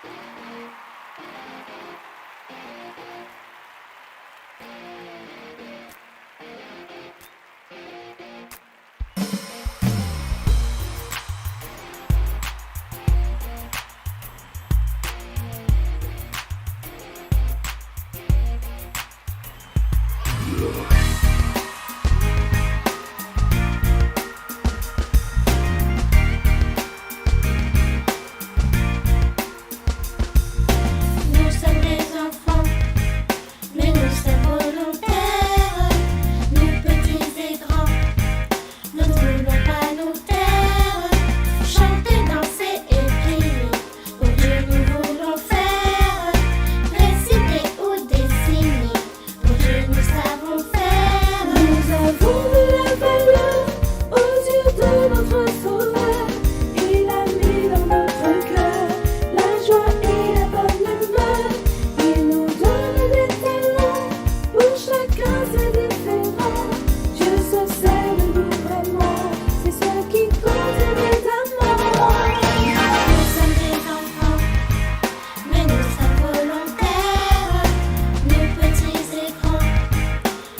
Nous sommes des enfants, mais nous sommes volontaires. Nous petits et grands, nous ne voulons pas nous taire. Chanter, danser et prier, pour Dieu nous voulons faire. Réciter ou dessiner, pour Dieu nous savons faire. Nous avons de la valeur aux yeux de notre Sauveur. Il a mis dans notre cœur la joie et la bonne humeur. Il nous donne des talents, pour chacun c'est différent. Dieu se sert de nous vraiment, c'est ce qui compte évidemment. Nous sommes des enfants, mais nous sommes volontaires. Nous petits et grands,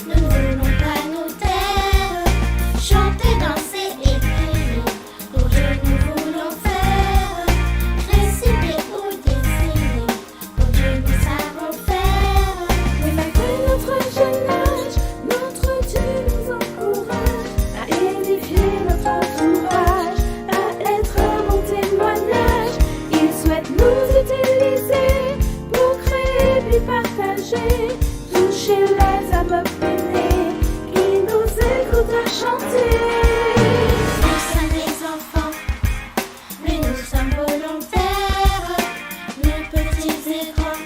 nous ne voulons pas nous taire. Chanter, danser et prier, pour Dieu nous voulons faire. Réciter ou dessiner, pour Dieu nous savons faire. Mais malgré notre jeune âge, notre Dieu nous encourage à édifier notre entourage, à être un bon témoignage. Il souhaite nous utiliser pour créer puis partager, toucher les âmes peinées qui nous écoutent à chanter. Nous sommes des enfants, mais nous sommes volontaires. Nous petits et grands,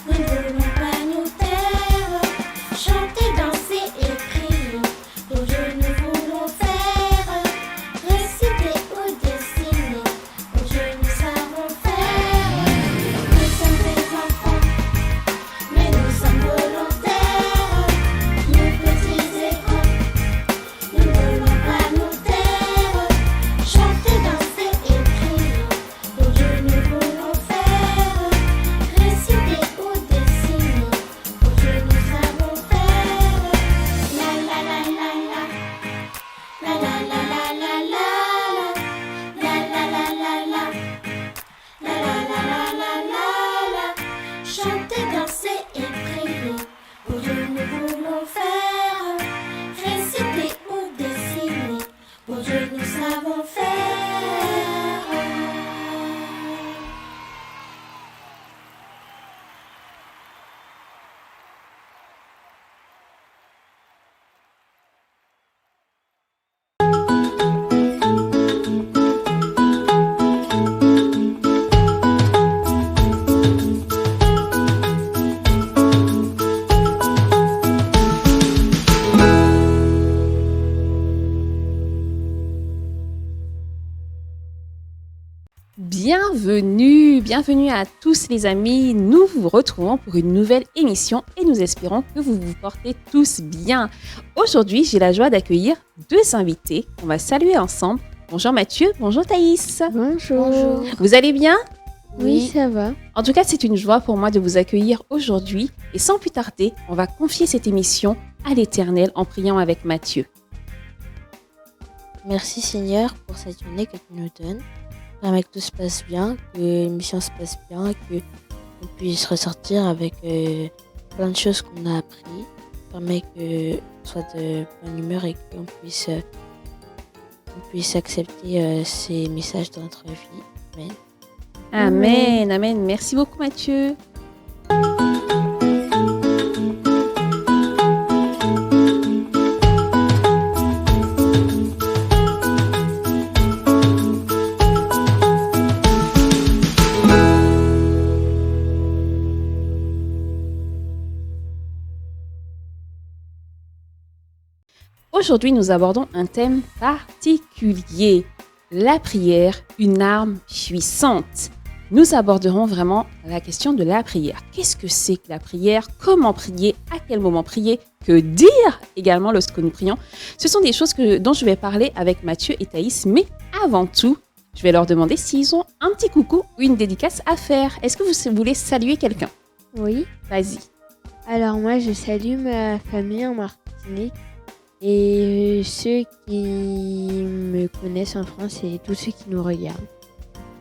nous ne voulons pas nous taire. Chanter, danser et prier, pour Dieu nous voulons faire. Réciter ou dessiner, pour Dieu nous savons faire. Nous sommes des enfants, mais nous sommes volontaires. Nous petits et grands, nous ne voulons pas nous taire. Chanter, danser et prier, pour Dieu nous voulons faire. Réciter ou dessiner, pour Dieu nous savons faire. La la la la la, la la la la la la, la la la la la, la la la la la la. Chanter, danser et prier, pour Dieu nous voulons faire. Réciter ou dessiner, pour Dieu nous savons faire. Bienvenue à tous les amis. Nous vous retrouvons pour une nouvelle émission et nous espérons que vous vous portez tous bien. Aujourd'hui, j'ai la joie d'accueillir deux invités qu'on va saluer ensemble. Bonjour Mathieu, bonjour Thaïs. Bonjour. Vous allez bien ? Oui, ça va. En tout cas, c'est une joie pour moi de vous accueillir aujourd'hui. Et sans plus tarder, on va confier cette émission à l'Éternel en priant avec Mathieu. Merci Seigneur pour cette journée que tu nous donnes. Permets que tout se passe bien, que l'émission se passe bien, qu'on puisse ressortir avec plein de choses qu'on a appris. Permets qu'on soit de bonne humeur et qu'on puisse accepter ces messages dans notre vie. Amen. Amen, amen. Merci beaucoup Mathieu. Aujourd'hui, nous abordons un thème particulier, la prière, une arme puissante. Nous aborderons vraiment la question de la prière. Qu'est-ce que c'est que la prière ? Comment prier ? À quel moment prier ? Que dire également lorsque nous prions ? Ce sont des choses dont je vais parler avec Mathieu et Thaïs, mais avant tout, je vais leur demander s'ils ont un petit coucou ou une dédicace à faire. Est-ce que vous voulez saluer quelqu'un? Oui. Vas-y. Alors moi, je salue ma famille en Martinique et ceux qui me connaissent en France et tous ceux qui nous regardent.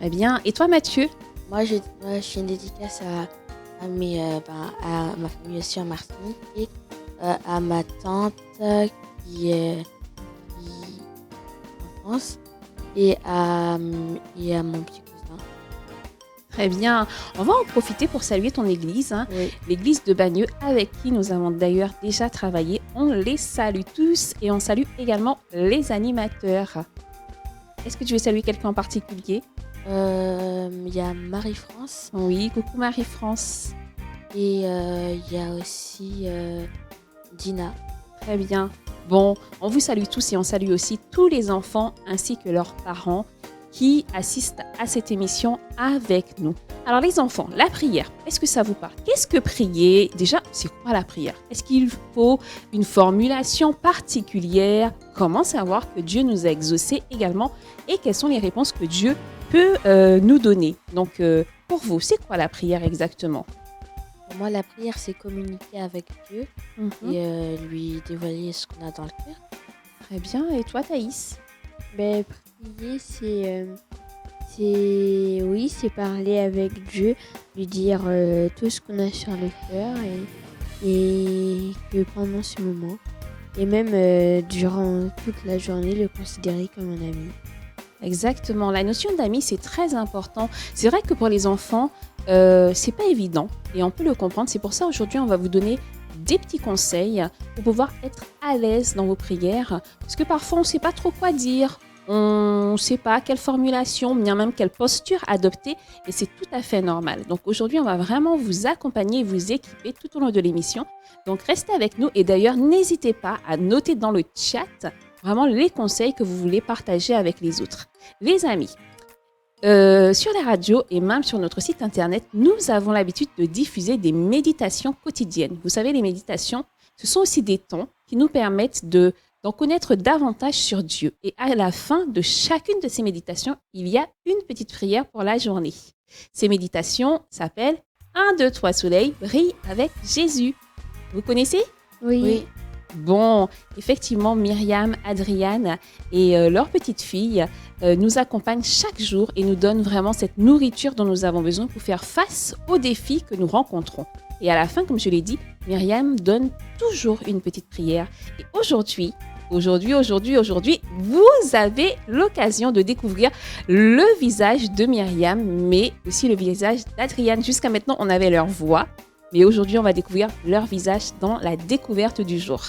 Très bien. Et toi, Mathieu? Moi, je fais une dédicace à ma famille aussi en Martinique et à ma tante qui est en France et à mon petit cousin. Très bien. On va en profiter pour saluer ton église, hein. Oui. L'église de Bagneux, avec qui nous avons d'ailleurs déjà travaillé. On les salue tous et on salue également les animateurs. Est-ce que tu veux saluer quelqu'un en particulier? Il y a Marie-France Oui, coucou Marie-France. et il y a aussi Dina. Très bien. Bon, on vous salue tous et on salue aussi tous les enfants ainsi que leurs parents qui assistent à cette émission avec nous. Alors les enfants, la prière, est-ce que ça vous parle? Qu'est-ce que prier? Déjà, c'est quoi la prière? Est-ce qu'il faut une formulation particulière? Comment savoir que Dieu nous a exaucés également? Et quelles sont les réponses que Dieu peut nous donner? Donc, pour vous, c'est quoi la prière exactement? Pour moi, la prière, c'est communiquer avec Dieu et lui dévoiler ce qu'on a dans le cœur. Très bien. Et toi, Thaïs? Ben, prier, c'est parler avec Dieu, lui dire tout ce qu'on a sur le cœur et que pendant ce moment, et même durant toute la journée, le considérer comme un ami. Exactement. La notion d'ami, c'est très important. C'est vrai que pour les enfants, c'est pas évident et on peut le comprendre. C'est pour ça aujourd'hui, on va vous donner des petits conseils pour pouvoir être à l'aise dans vos prières. Parce que parfois, on ne sait pas trop quoi dire. On ne sait pas quelle formulation, bien même quelle posture adopter. Et c'est tout à fait normal. Donc aujourd'hui, on va vraiment vous accompagner et vous équiper tout au long de l'émission. Donc restez avec nous. Et d'ailleurs, n'hésitez pas à noter dans le chat vraiment les conseils que vous voulez partager avec les autres. Les amis, sur la radio et même sur notre site internet, nous avons l'habitude de diffuser des méditations quotidiennes. Vous savez, les méditations, ce sont aussi des temps qui nous permettent d'en connaître davantage sur Dieu. Et à la fin de chacune de ces méditations, il y a une petite prière pour la journée. Ces méditations s'appellent 1, 2, 3 soleil, brille avec Jésus. Vous connaissez? Oui. Bon, effectivement, Myriam, Adriane et leur petite fille nous accompagnent chaque jour et nous donnent vraiment cette nourriture dont nous avons besoin pour faire face aux défis que nous rencontrons. Et à la fin, comme je l'ai dit, Myriam donne toujours une petite prière. Et aujourd'hui, vous avez l'occasion de découvrir le visage de Myriam, mais aussi le visage d'Adriane. Jusqu'à maintenant, on avait leur voix, mais aujourd'hui, on va découvrir leur visage dans la découverte du jour.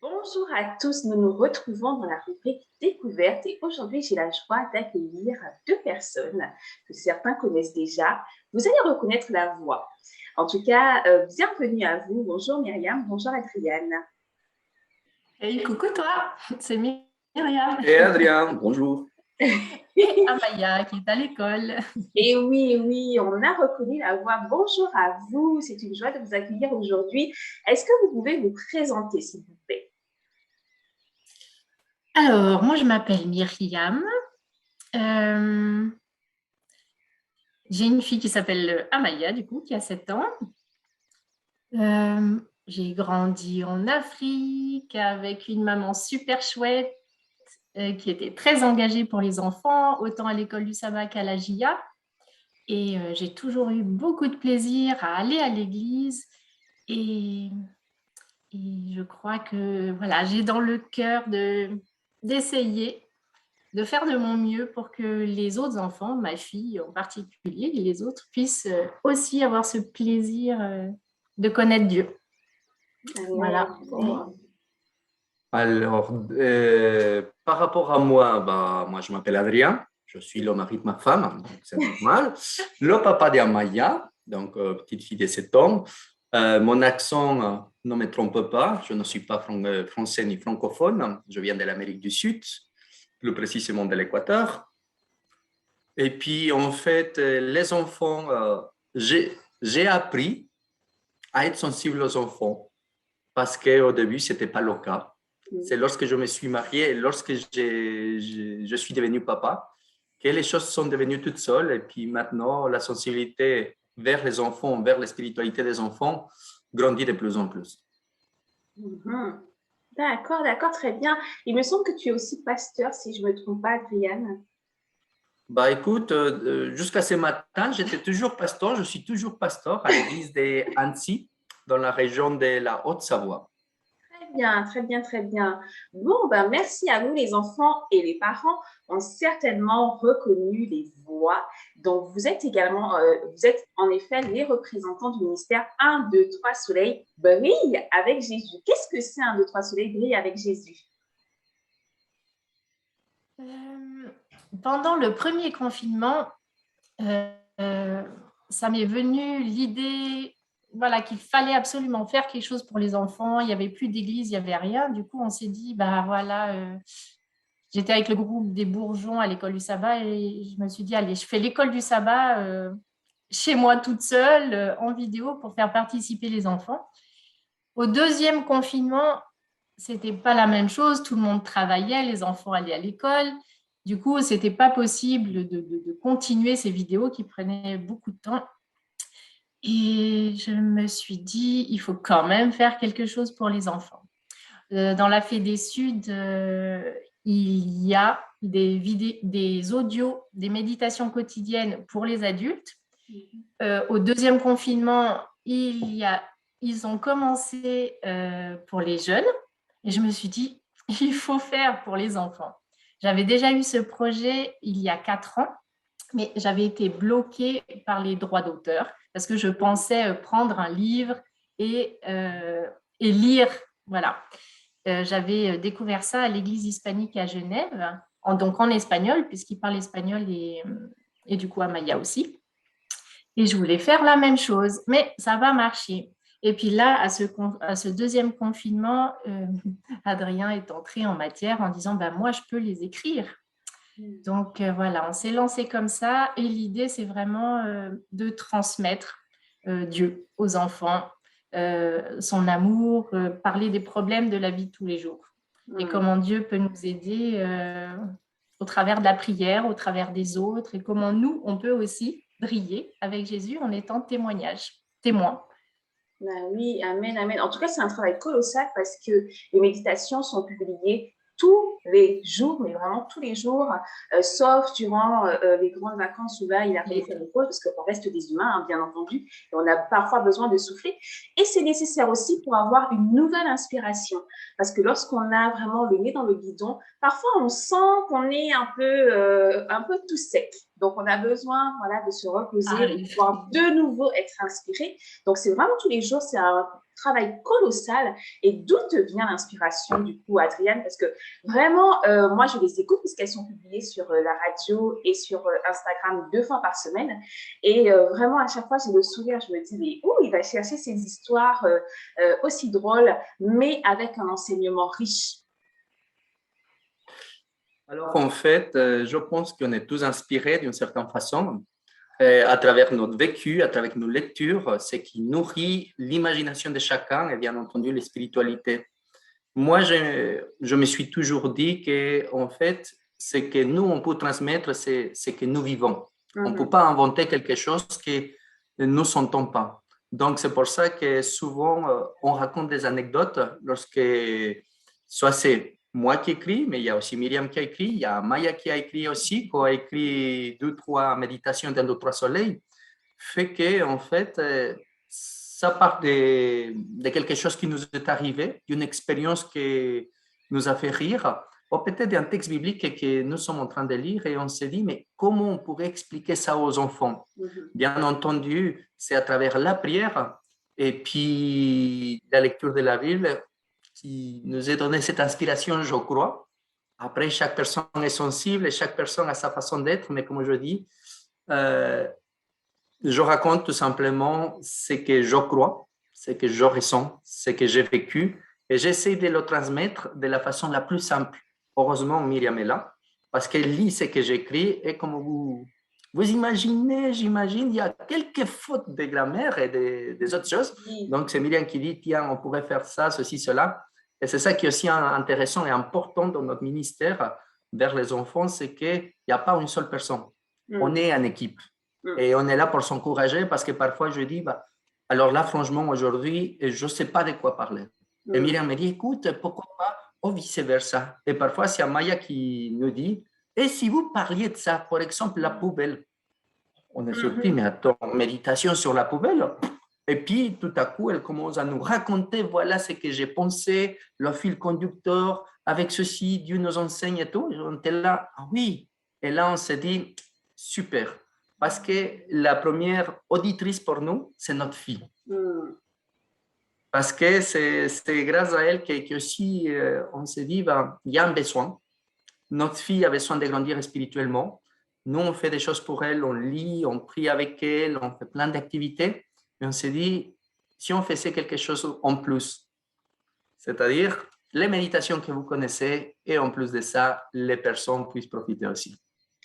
Bonjour à tous, nous nous retrouvons dans la rubrique découverte et aujourd'hui j'ai la joie d'accueillir deux personnes que certains connaissent déjà. Vous allez reconnaître la voix. En tout cas, bienvenue à vous. Bonjour Myriam, bonjour Adriane. Hey, coucou toi, c'est Myriam. Et Adrien, bonjour. Et Amaya qui est à l'école. Et oui, on a reconnu la voix. Bonjour à vous, c'est une joie de vous accueillir aujourd'hui. Est-ce que vous pouvez vous présenter s'il vous plaît? Alors, moi je m'appelle Myriam. J'ai une fille qui s'appelle Amaya, du coup, qui a 7 ans. J'ai grandi en Afrique avec une maman super chouette qui était très engagée pour les enfants, autant à l'école du sabbat qu'à la JIA. Et j'ai toujours eu beaucoup de plaisir à aller à l'église. Et je crois que voilà, j'ai dans le cœur d'essayer de faire de mon mieux pour que les autres enfants, ma fille en particulier, et les autres puissent aussi avoir ce plaisir de connaître Dieu. Voilà. Alors, par rapport à moi, moi je m'appelle Adrien, je suis le mari de ma femme, donc c'est normal. Le papa d'Amaya, donc petite fille de 7 ans. Mon accent ne me trompe pas, je ne suis pas français ni francophone, je viens de l'Amérique du Sud, plus précisément de l'Équateur. Et puis, en fait, les enfants, j'ai appris à être sensible aux enfants parce qu'au début, ce n'était pas le cas. C'est lorsque je me suis marié et lorsque je suis devenu papa que les choses sont devenues toutes seules. Et puis maintenant, la sensibilité vers les enfants, vers la spiritualité des enfants, grandit de plus en plus. Mhm. D'accord, d'accord, très bien. Il me semble que tu es aussi pasteur, si je ne me trompe pas, Adriane. Bah écoute, jusqu'à ce matin, j'étais toujours pasteur, je suis toujours pasteur à l'église de Annecy, dans la région de la Haute-Savoie. Très bien, très bien, très bien. Bon, ben merci à vous, les enfants et les parents ont certainement reconnu les voix. Donc, vous êtes également, vous êtes en effet les représentants du ministère 1, 2, 3 Soleil brille avec Jésus. Qu'est-ce que c'est 1, 2, 3 Soleil brille avec Jésus? Pendant le premier confinement, ça m'est venu l'idée voilà, qu'il fallait absolument faire quelque chose pour les enfants. Il n'y avait plus d'église, il n'y avait rien. Du coup, on s'est dit, bah voilà, j'étais avec le groupe des bourgeons à l'école du sabbat et je me suis dit, allez, je fais l'école du sabbat chez moi toute seule, en vidéo, pour faire participer les enfants. Au deuxième confinement, c'était pas la même chose. Tout le monde travaillait, les enfants allaient à l'école. Du coup, ce n'était pas possible de continuer ces vidéos qui prenaient beaucoup de temps. Et je me suis dit, il faut quand même faire quelque chose pour les enfants. Dans la Fédé Sud, il y a des audios, des méditations quotidiennes pour les adultes. Au deuxième confinement, ils ont commencé pour les jeunes. Et je me suis dit, il faut faire pour les enfants. J'avais déjà eu ce projet il y a 4 ans, mais j'avais été bloquée par les droits d'auteur parce que je pensais prendre un livre et lire. Voilà. J'avais découvert ça à l'église hispanique à Genève, donc en espagnol, puisqu'ils parlent espagnol et du coup à Maya aussi. Et je voulais faire la même chose, mais ça va marcher. Et puis là, à ce deuxième confinement, Adrien est entré en matière en disant bah, « moi, je peux les écrire ». Donc voilà, on s'est lancé comme ça et l'idée, c'est vraiment de transmettre Dieu aux enfants, son amour, parler des problèmes de la vie de tous les jours et comment Dieu peut nous aider au travers de la prière, au travers des autres et comment nous, on peut aussi briller avec Jésus en étant témoins. Ben oui, amen, amen. En tout cas, c'est un travail colossal parce que les méditations sont publiées tous les jours, mais vraiment tous les jours, sauf durant les grandes vacances où là, il arrive de faire une pause parce qu'on reste des humains, hein, bien entendu, et on a parfois besoin de souffler. Et c'est nécessaire aussi pour avoir une nouvelle inspiration parce que lorsqu'on a vraiment le nez dans le guidon, parfois on sent qu'on est un peu tout sec. Donc, on a besoin voilà, de se reposer, de pouvoir de nouveau être inspiré. Donc, c'est vraiment tous les jours, c'est un travail colossal. Et d'où te vient l'inspiration, du coup, Adriane? Parce que vraiment, moi, je les écoute puisqu'elles sont publiées sur la radio et sur Instagram 2 fois par semaine. Et vraiment, à chaque fois, j'ai le sourire. Je me dis, mais où il va chercher ces histoires aussi drôles, mais avec un enseignement riche. Alors, en fait, je pense qu'on est tous inspirés d'une certaine façon à travers notre vécu, à travers nos lectures, ce qui nourrit l'imagination de chacun et bien entendu les spiritualités. Moi, je me suis toujours dit qu'en fait, ce que nous, on peut transmettre, c'est ce que nous vivons. On ne peut pas inventer quelque chose que nous ne sentons pas. Donc, c'est pour ça que souvent, on raconte des anecdotes lorsque, soit c'est moi qui écris, mais il y a aussi Myriam qui a écrit, il y a Maya qui a écrit aussi, qui a écrit 2-3 méditations d'un 2-3 soleils, fait que en fait, ça part de quelque chose qui nous est arrivé, d'une expérience qui nous a fait rire, ou peut-être d'un texte biblique que nous sommes en train de lire et on s'est dit, mais comment on pourrait expliquer ça aux enfants? Bien entendu, c'est à travers la prière et puis la lecture de la Bible qui nous a donné cette inspiration, je crois. Après, chaque personne est sensible et chaque personne a sa façon d'être, mais comme je dis, je raconte tout simplement ce que je crois, ce que je ressens, ce que j'ai vécu, et j'essaie de le transmettre de la façon la plus simple. Heureusement, Myriam est là, parce qu'elle lit ce que j'écris, et comme vous imaginez, j'imagine, il y a quelques fautes de grammaire et des autres choses. Donc, c'est Myriam qui dit, tiens, on pourrait faire ça, ceci, cela. Et c'est ça qui est aussi intéressant et important dans notre ministère vers les enfants, c'est qu'il n'y a pas une seule personne. On est en équipe. Et on est là pour s'encourager parce que parfois je dis, alors là, franchement, aujourd'hui, je ne sais pas de quoi parler. Et Myriam me dit, écoute, pourquoi pas, ou vice-versa. Et parfois, c'est Amaya qui nous dit, et si vous parliez de ça, par exemple, la poubelle, on est surpris, mais attends, méditation sur la poubelle. Et puis, tout à coup, elle commence à nous raconter, voilà ce que j'ai pensé, le fil conducteur, avec ceci, Dieu nous enseigne et tout. Et on était là, ah oui. Et là, on s'est dit, super. Parce que la première auditrice pour nous, c'est notre fille. Parce que c'est grâce à elle que aussi, on s'est dit, il y a un besoin. Notre fille a besoin de grandir spirituellement. Nous, on fait des choses pour elle, on lit, on prie avec elle, on fait plein d'activités. Mais on s'est dit, si on faisait quelque chose en plus, c'est-à-dire les méditations que vous connaissez, et en plus de ça, les personnes puissent profiter aussi.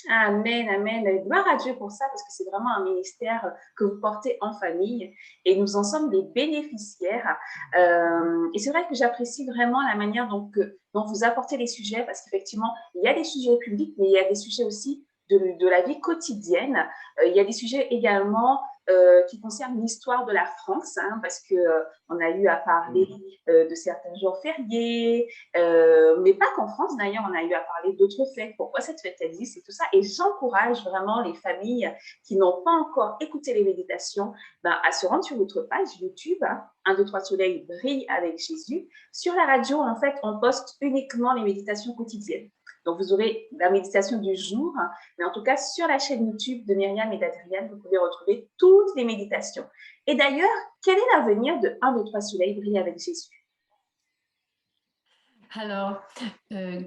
Amen, amen. Gloire à Dieu pour ça, parce que c'est vraiment un ministère que vous portez en famille et nous en sommes des bénéficiaires. Et c'est vrai que j'apprécie vraiment la manière dont vous apportez les sujets, parce qu'effectivement, il y a des sujets publics, mais il y a des sujets aussi de la vie quotidienne. Il y a des sujets également qui concernent l'histoire de la France, parce qu'on a eu à parler de certains jours fériés, mais pas qu'en France d'ailleurs, on a eu à parler d'autres fêtes, pourquoi cette fête existe et tout ça. Et j'encourage vraiment les familles qui n'ont pas encore écouté les méditations à se rendre sur votre page YouTube, 1, 2, 3 Soleil brille avec Jésus. Sur la radio, en fait, on poste uniquement les méditations quotidiennes. Donc, vous aurez la méditation du jour, mais en tout cas, sur la chaîne YouTube de Myriam et d'Adrienne, vous pouvez retrouver toutes les méditations. Et d'ailleurs, quel est l'avenir de 1, 2, 3 Soleil brille avec Jésus? Alors,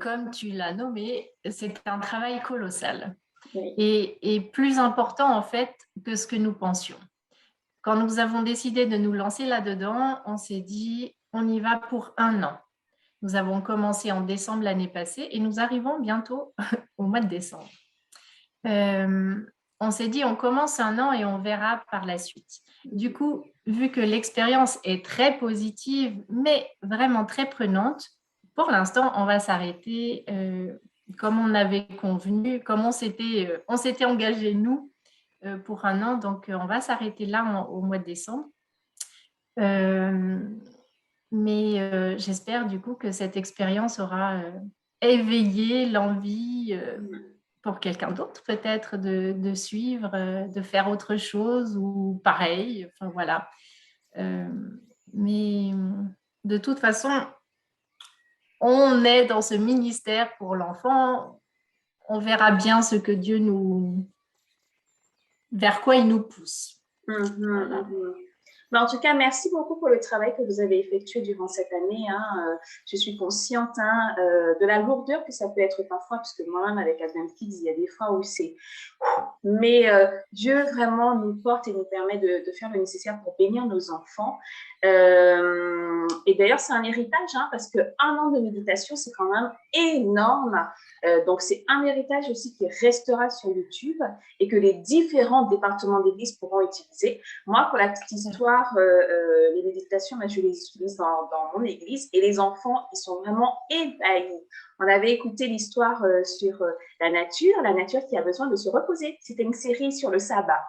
comme tu l'as nommé, c'est un travail colossal Oui. et plus important en fait que ce que nous pensions. Quand nous avons décidé de nous lancer là-dedans, on s'est dit, on y va pour 1 an. Nous avons commencé en décembre l'année passée et nous arrivons bientôt au mois de décembre. On s'est dit, on commence 1 an et on verra par la suite. Du coup, vu que l'expérience est très positive, mais vraiment très prenante, pour l'instant, on va s'arrêter comme on avait convenu, comme on s'était engagé, nous, pour 1 an. Donc, on va s'arrêter là au mois de décembre. Mais j'espère du coup que cette expérience aura éveillé l'envie pour quelqu'un d'autre peut-être de suivre, de faire autre chose ou pareil. Enfin voilà. Mais de toute façon, on est dans ce ministère pour l'enfant. On verra bien ce que Dieu vers quoi il nous pousse. Voilà. Mais en tout cas, merci beaucoup pour le travail que vous avez effectué durant cette année. Je suis consciente de la lourdeur que ça peut être parfois, parce que moi-même, avec Advent Kids, il y a des fois où c'est... Mais Dieu vraiment nous porte et nous permet de faire le nécessaire pour bénir nos enfants. Et d'ailleurs, c'est un héritage, parce que 1 an de méditation, c'est quand même énorme. Donc, c'est un héritage aussi qui restera sur YouTube et que les différents départements d'église pourront utiliser. Moi, pour la petite histoire, les méditations, je les utilise dans mon église et les enfants, ils sont vraiment ébahis. On avait écouté l'histoire sur la nature qui a besoin de se reposer. C'était une série sur le sabbat.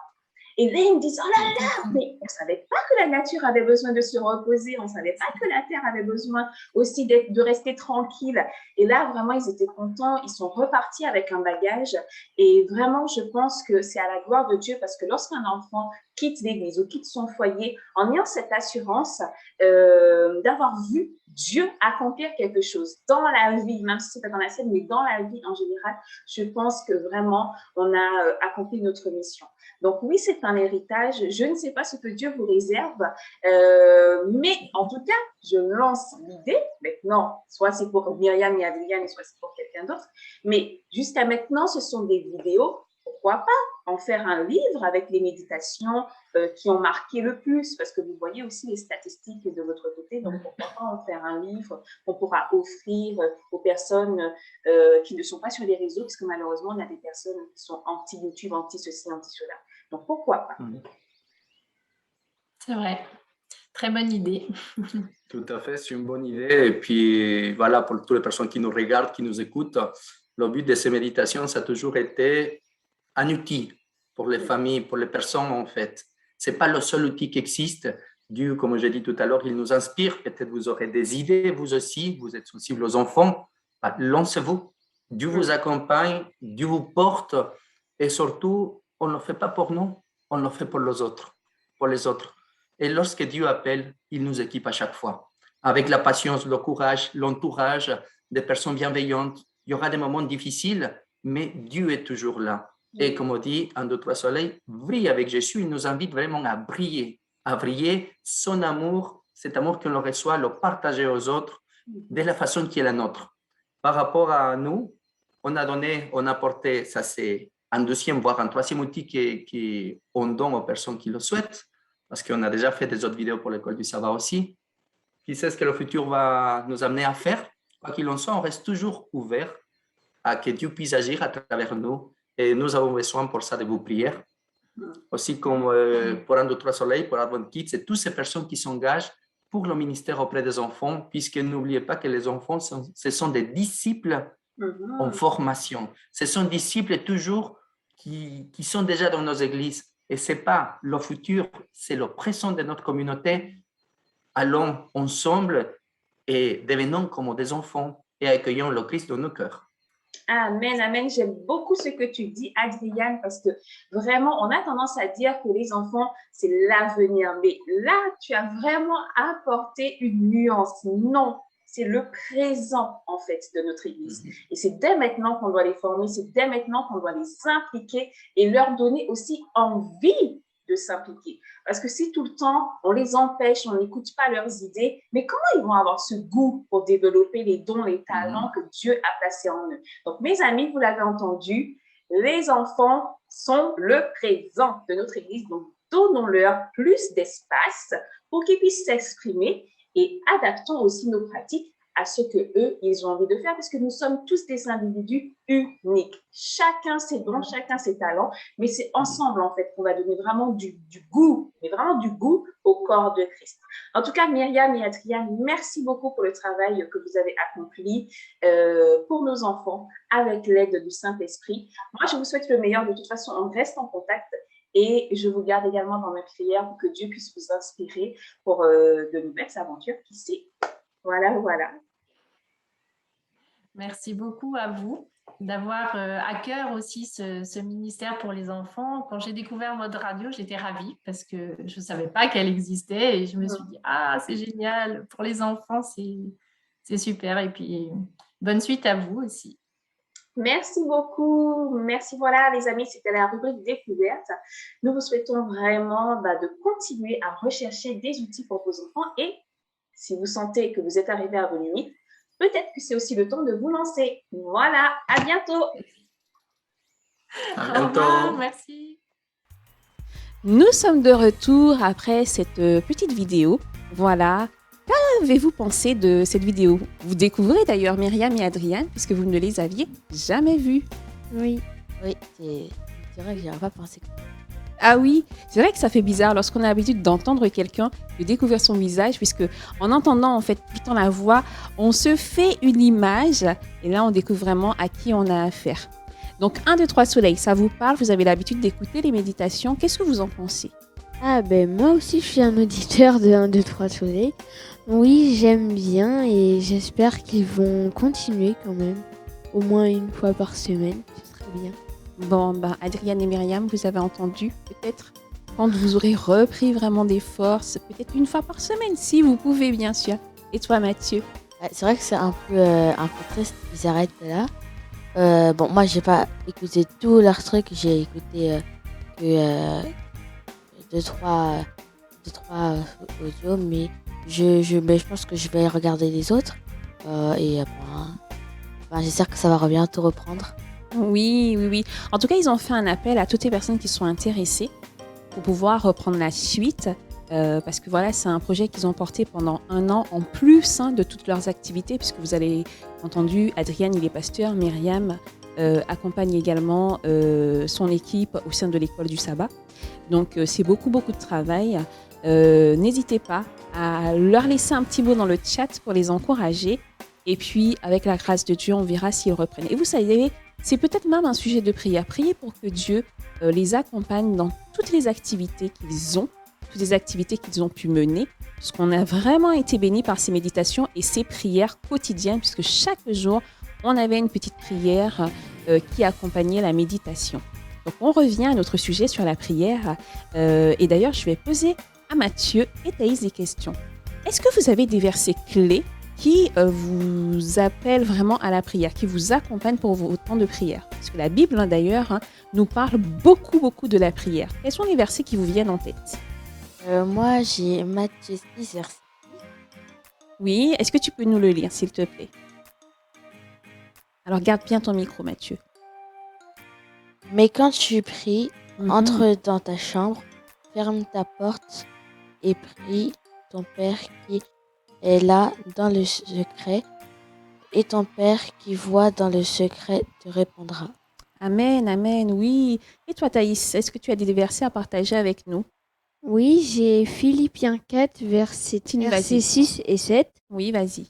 Et là, ils me disent, oh là là, mais on ne savait pas que la nature avait besoin de se reposer, on ne savait pas que la terre avait besoin aussi de rester tranquille. Et là, vraiment, ils étaient contents, ils sont repartis avec un bagage. Et vraiment, je pense que c'est à la gloire de Dieu, parce que lorsqu'un enfant quitte l'église ou quitte son foyer, en ayant cette assurance d'avoir vu Dieu accomplir quelque chose dans la vie, même si ce n'est pas dans la scène, mais dans la vie en général, je pense que vraiment, on a accompli notre mission. Donc oui, c'est un héritage. Je ne sais pas ce que Dieu vous réserve, mais en tout cas, je lance l'idée. Maintenant, soit c'est pour Myriam et Adrienne, soit c'est pour quelqu'un d'autre. Mais jusqu'à maintenant, ce sont des vidéos pour pourquoi pas en faire un livre avec les méditations qui ont marqué le plus, parce que vous voyez aussi les statistiques de votre côté, donc pourquoi pas en faire un livre qu'on pourra offrir aux personnes qui ne sont pas sur les réseaux, parce que malheureusement, il y a des personnes qui sont anti-YouTube, anti-ceci, anti-cela. Donc pourquoi pas? C'est vrai. Très bonne idée. Tout à fait, c'est une bonne idée. Et puis voilà, pour toutes les personnes qui nous regardent, qui nous écoutent, le but de ces méditations, ça a toujours été un outil pour les familles, pour les personnes en fait. Ce n'est pas le seul outil qui existe. Dieu, comme j'ai dit tout à l'heure, il nous inspire. Peut-être vous aurez des idées, vous aussi, vous êtes sensibles aux enfants. Lancez-vous. Dieu vous accompagne, Dieu vous porte. Et surtout, on ne le fait pas pour nous, on le fait pour les autres. Pour les autres. Et lorsque Dieu appelle, il nous équipe à chaque fois. Avec la patience, le courage, l'entourage, des personnes bienveillantes. Il y aura des moments difficiles, mais Dieu est toujours là. Et comme on dit, 1, 2, 3 soleil, brille avec Jésus. Il nous invite vraiment à briller son amour, cet amour qu'on le reçoit, le partager aux autres de la façon qui est la nôtre. Par rapport à nous, on a apporté, ça c'est un deuxième, voire un troisième outil qu'on donne aux personnes qui le souhaitent, parce qu'on a déjà fait des autres vidéos pour l'école du sabbat aussi. Qui sait ce que le futur va nous amener à faire? Quoi qu'il en soit, on reste toujours ouvert à que Dieu puisse agir à travers nous. Et nous avons besoin pour ça de vos prières. Aussi comme pour 1, 2, 3 soleil, pour Advent Kids, c'est toutes ces personnes qui s'engagent pour le ministère auprès des enfants, puisque n'oubliez pas que les enfants, ce sont des disciples en formation. Ce sont des disciples toujours qui sont déjà dans nos églises. Et ce n'est pas le futur, c'est le présent de notre communauté. Allons ensemble et devenons comme des enfants et accueillons le Christ dans nos cœurs. Amen, amen. J'aime beaucoup ce que tu dis, Adriane, parce que vraiment, on a tendance à dire que les enfants, c'est l'avenir. Mais là, tu as vraiment apporté une nuance. Non, c'est le présent, en fait, de notre Église. Et c'est dès maintenant qu'on doit les former, c'est dès maintenant qu'on doit les impliquer et leur donner aussi envie de s'impliquer. Parce que si tout le temps, on les empêche, on n'écoute pas leurs idées, mais comment ils vont avoir ce goût pour développer les dons, les talents que Dieu a placés en eux? Donc, mes amis, vous l'avez entendu, les enfants sont le présent de notre Église. Donc, donnons-leur plus d'espace pour qu'ils puissent s'exprimer et adaptons aussi nos pratiques à ce que eux, ils ont envie de faire, parce que nous sommes tous des individus uniques. Chacun ses dons, chacun ses talents, mais c'est ensemble, en fait, qu'on va donner vraiment du goût, mais vraiment du goût au corps de Christ. En tout cas, Myriam et Adriane, merci beaucoup pour le travail que vous avez accompli pour nos enfants avec l'aide du Saint-Esprit. Moi, je vous souhaite le meilleur. De toute façon, on reste en contact. Et je vous garde également dans mes prières pour que Dieu puisse vous inspirer pour de nouvelles aventures, qui sait. Voilà, voilà. Merci beaucoup à vous d'avoir à cœur aussi ce ministère pour les enfants. Quand j'ai découvert votre radio, j'étais ravie parce que je ne savais pas qu'elle existait et je me suis dit, ah, c'est génial, pour les enfants, c'est super. Et puis, bonne suite à vous aussi. Merci beaucoup. Merci. Voilà, les amis, c'était la rubrique découverte. Nous vous souhaitons vraiment de continuer à rechercher des outils pour vos enfants. Et si vous sentez que vous êtes arrivé à vos limites, peut-être que c'est aussi le temps de vous lancer. Voilà, à bientôt. À bientôt. Au revoir, merci. Nous sommes de retour après cette petite vidéo. Voilà. Qu'avez-vous pensé de cette vidéo? Vous découvrez d'ailleurs Myriam et Adriane puisque vous ne les aviez jamais vues. Oui, c'est vrai que j'y aurais pas pensé. Ah oui, c'est vrai que ça fait bizarre lorsqu'on a l'habitude d'entendre quelqu'un, de découvrir son visage, puisque en entendant, en fait, écoutant la voix, on se fait une image et là, on découvre vraiment à qui on a affaire. Donc, 1, 2, 3 soleil, ça vous parle? Vous avez l'habitude d'écouter les méditations. Qu'est-ce que vous en pensez? Ah ben moi aussi je suis un auditeur de 1, 2, 3 soleil. Oui, j'aime bien et j'espère qu'ils vont continuer quand même. Au moins une fois par semaine, ce serait bien. Bon, Adriane et Myriam, vous avez entendu, peut-être quand vous aurez repris vraiment des forces, peut-être une fois par semaine, si vous pouvez, bien sûr. Et toi, Mathieu? C'est vrai que c'est un peu triste qu'ils arrêtent là. Bon, moi, j'ai pas écouté tous leurs trucs. J'ai écouté que 2-3 audios, mais je pense que je vais regarder les autres. J'espère que ça va bientôt reprendre. Oui, oui, oui. En tout cas, ils ont fait un appel à toutes les personnes qui sont intéressées pour pouvoir reprendre la suite. Parce que voilà, c'est un projet qu'ils ont porté pendant 1 an en plus de toutes leurs activités, puisque vous avez entendu, Adrienne, il est pasteur, Myriam accompagne également son équipe au sein de l'école du sabbat. Donc, c'est beaucoup, beaucoup de travail. N'hésitez pas à leur laisser un petit mot dans le chat pour les encourager. Et puis, avec la grâce de Dieu, on verra s'ils reprennent. Et vous savez, c'est peut-être même un sujet de prière. Priez pour que Dieu les accompagne dans toutes les activités qu'ils ont, toutes les activités qu'ils ont pu mener, parce qu'on a vraiment été bénis par ces méditations et ces prières quotidiennes, puisque chaque jour, on avait une petite prière qui accompagnait la méditation. Donc, on revient à notre sujet sur la prière. Et d'ailleurs, je vais poser à Mathieu et Thaïs des questions. Est-ce que vous avez des versets clés qui vous appellent vraiment à la prière, qui vous accompagnent pour vos temps de prière? Parce que la Bible, d'ailleurs, nous parle beaucoup, beaucoup de la prière. Quels sont les versets qui vous viennent en tête? Moi, j'ai Matthieu 6, verset 6. Oui, est-ce que tu peux nous le lire, s'il te plaît? Alors, garde bien ton micro, Mathieu. Mais quand tu pries, Mhm. entre dans ta chambre, ferme ta porte et prie ton Père qui est là dans le secret, et ton Père qui voit dans le secret te répondra. Amen, amen, oui. Et toi, Thaïs, est-ce que tu as des versets à partager avec nous? Oui, j'ai Philippiens 4, versets Vas-y. 6 et 7. Oui, vas-y.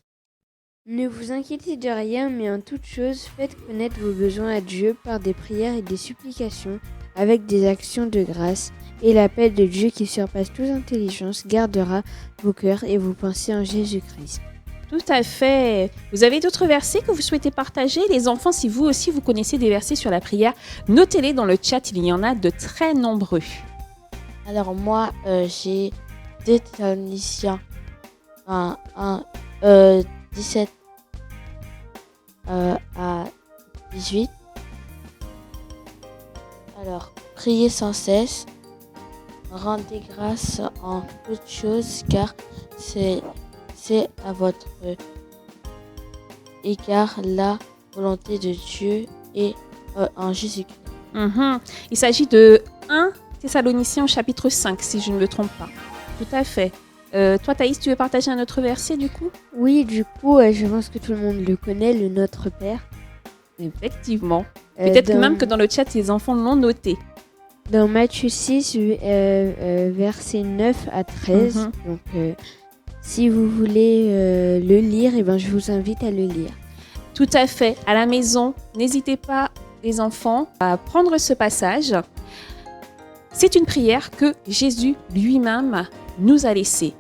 Ne vous inquiétez de rien, mais en toute chose, faites connaître vos besoins à Dieu par des prières et des supplications, avec des actions de grâce, et la paix de Dieu qui surpasse toute intelligence gardera vos cœurs et vos pensées en Jésus-Christ. Tout à fait. Vous avez d'autres versets que vous souhaitez partager? Les enfants, si vous aussi vous connaissez des versets sur la prière, notez-les dans le chat, il y en a de très nombreux. Alors moi, j'ai 2 Thessaloniciens 17 à 18. Alors, priez sans cesse, rendez grâce en toutes choses, car c'est à votre égard la volonté de Dieu et en Jésus-Christ. Il s'agit de 1 Thessaloniciens au chapitre 5, si je ne me trompe pas. Tout à fait. Toi, Thaïs, tu veux partager un autre verset du coup? Oui, du coup, je pense que tout le monde le connaît, le Notre Père. Effectivement. Peut-être même que dans le chat, les enfants l'ont noté. Dans Matthieu 6, versets 9 à 13. Donc, si vous voulez le lire, eh ben, je vous invite à le lire. Tout à fait. À la maison, n'hésitez pas, les enfants, à prendre ce passage. C'est une prière que Jésus lui-même nous a laissée.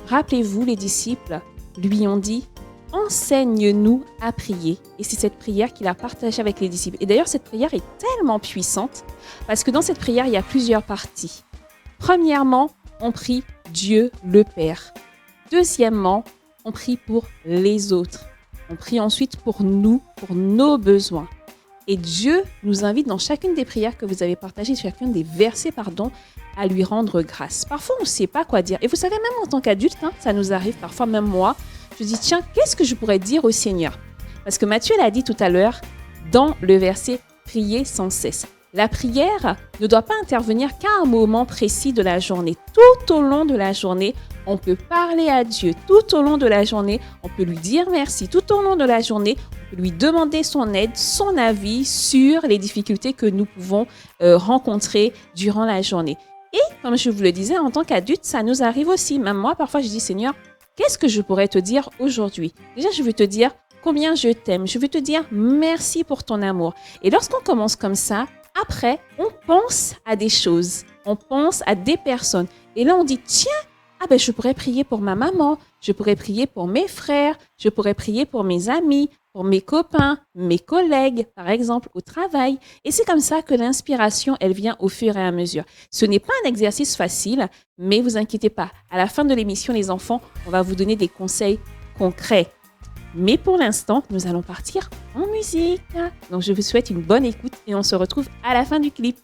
Rappelez-vous, les disciples lui ont dit « Enseigne-nous à prier ». Et c'est cette prière qu'il a partagée avec les disciples. Et d'ailleurs, cette prière est tellement puissante parce que dans cette prière, il y a plusieurs parties. Premièrement, on prie Dieu le Père. Deuxièmement, on prie pour les autres. On prie ensuite pour nous, pour nos besoins. Et Dieu nous invite dans chacune des prières que vous avez partagées, chacun des versets, à lui rendre grâce. Parfois, on ne sait pas quoi dire. Et vous savez, même en tant qu'adulte, ça nous arrive parfois, même moi, je dis, tiens, qu'est-ce que je pourrais dire au Seigneur? Parce que Matthieu l'a dit tout à l'heure dans le verset « Priez sans cesse ». La prière ne doit pas intervenir qu'à un moment précis de la journée. Tout au long de la journée, on peut parler à Dieu. Tout au long de la journée, on peut lui dire merci. Tout au long de la journée, on peut lui demander son aide, son avis sur les difficultés que nous pouvons rencontrer durant la journée. Et comme je vous le disais, en tant qu'adulte, ça nous arrive aussi. Même moi, parfois, je dis, Seigneur, qu'est-ce que je pourrais te dire aujourd'hui? Déjà, je veux te dire combien je t'aime. Je veux te dire merci pour ton amour. Et lorsqu'on commence comme ça, après, on pense à des choses, on pense à des personnes. Et là, on dit, tiens, je pourrais prier pour ma maman, je pourrais prier pour mes frères, je pourrais prier pour mes amis, pour mes copains, mes collègues, par exemple, au travail. Et c'est comme ça que l'inspiration, elle vient au fur et à mesure. Ce n'est pas un exercice facile, mais vous inquiétez pas. À la fin de l'émission, les enfants, on va vous donner des conseils concrets. Mais pour l'instant, nous allons partir en musique. Donc, je vous souhaite une bonne écoute et on se retrouve à la fin du clip.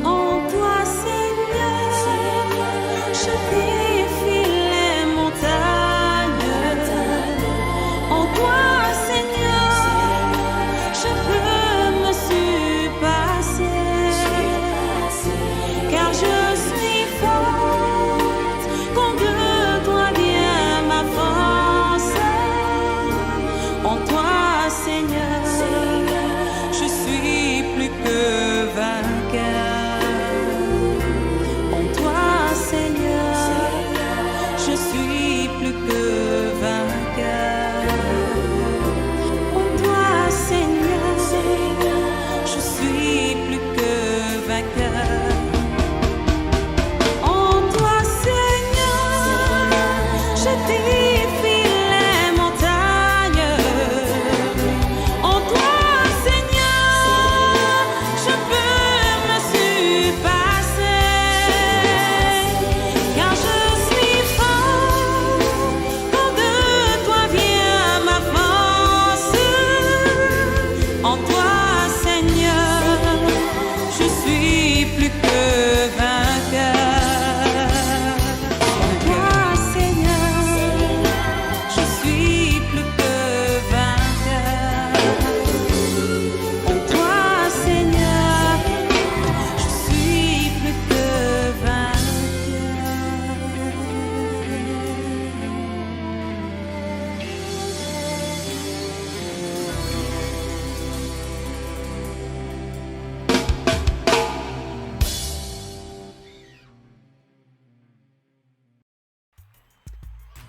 En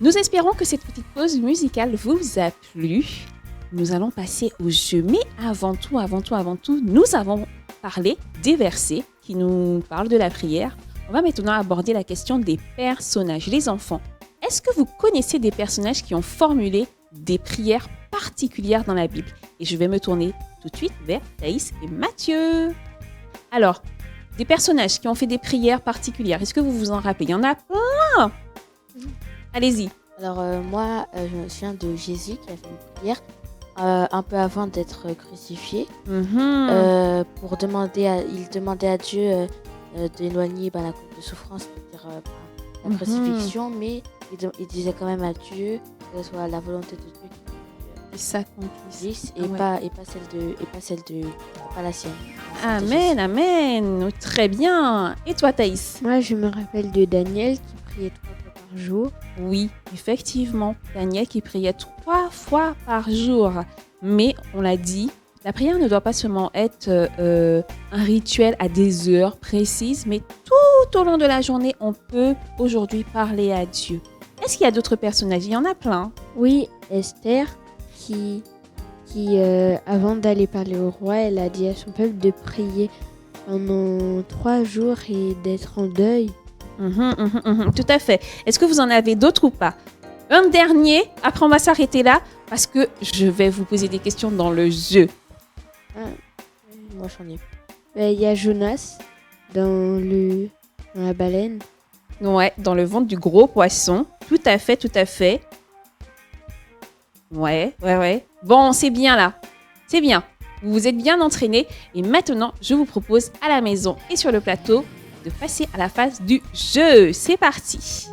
Nous espérons que cette petite pause musicale vous a plu. Nous allons passer au jeu. Mais avant tout, nous avons parlé des versets qui nous parlent de la prière. On va maintenant aborder la question des personnages. Les enfants, est-ce que vous connaissez des personnages qui ont formulé des prières particulières dans la Bible? Et je vais me tourner tout de suite vers Thaïs et Mathieu. Alors, des personnages qui ont fait des prières particulières, est-ce que vous vous en rappelez? Il y en a plein. Allez-y. Alors moi, je me souviens de Jésus qui a fait une prière un peu avant d'être crucifié. Pour il demandait à Dieu d'éloigner la cause de souffrance, c'est-à-dire la crucifixion, mais il disait quand même à Dieu que ce soit la volonté de Dieu Et ça complice. et pas la sienne. Amen, amen. Très bien. Et toi, Thaïs? Moi, je me rappelle de Daniel qui priait 3 fois par jour. Oui, effectivement. Daniel qui priait 3 fois par jour. Mais, on l'a dit, la prière ne doit pas seulement être un rituel à des heures précises, mais tout au long de la journée, on peut aujourd'hui parler à Dieu. Est-ce qu'il y a d'autres personnages? Il y en a plein. Oui, Esther qui avant d'aller parler au roi, elle a dit à son peuple de prier pendant 3 jours et d'être en deuil. Tout à fait. Est-ce que vous en avez d'autres ou pas? Un dernier, après on va s'arrêter là, parce que je vais vous poser des questions dans le jeu. Moi, j'en ai. Il y a Jonas dans la baleine. Ouais, dans le ventre du gros poisson. Tout à fait, tout à fait. Ouais. Bon, c'est bien là. C'est bien. Vous vous êtes bien entraînés. Et maintenant, je vous propose à la maison et sur le plateau de passer à la phase du jeu. C'est parti.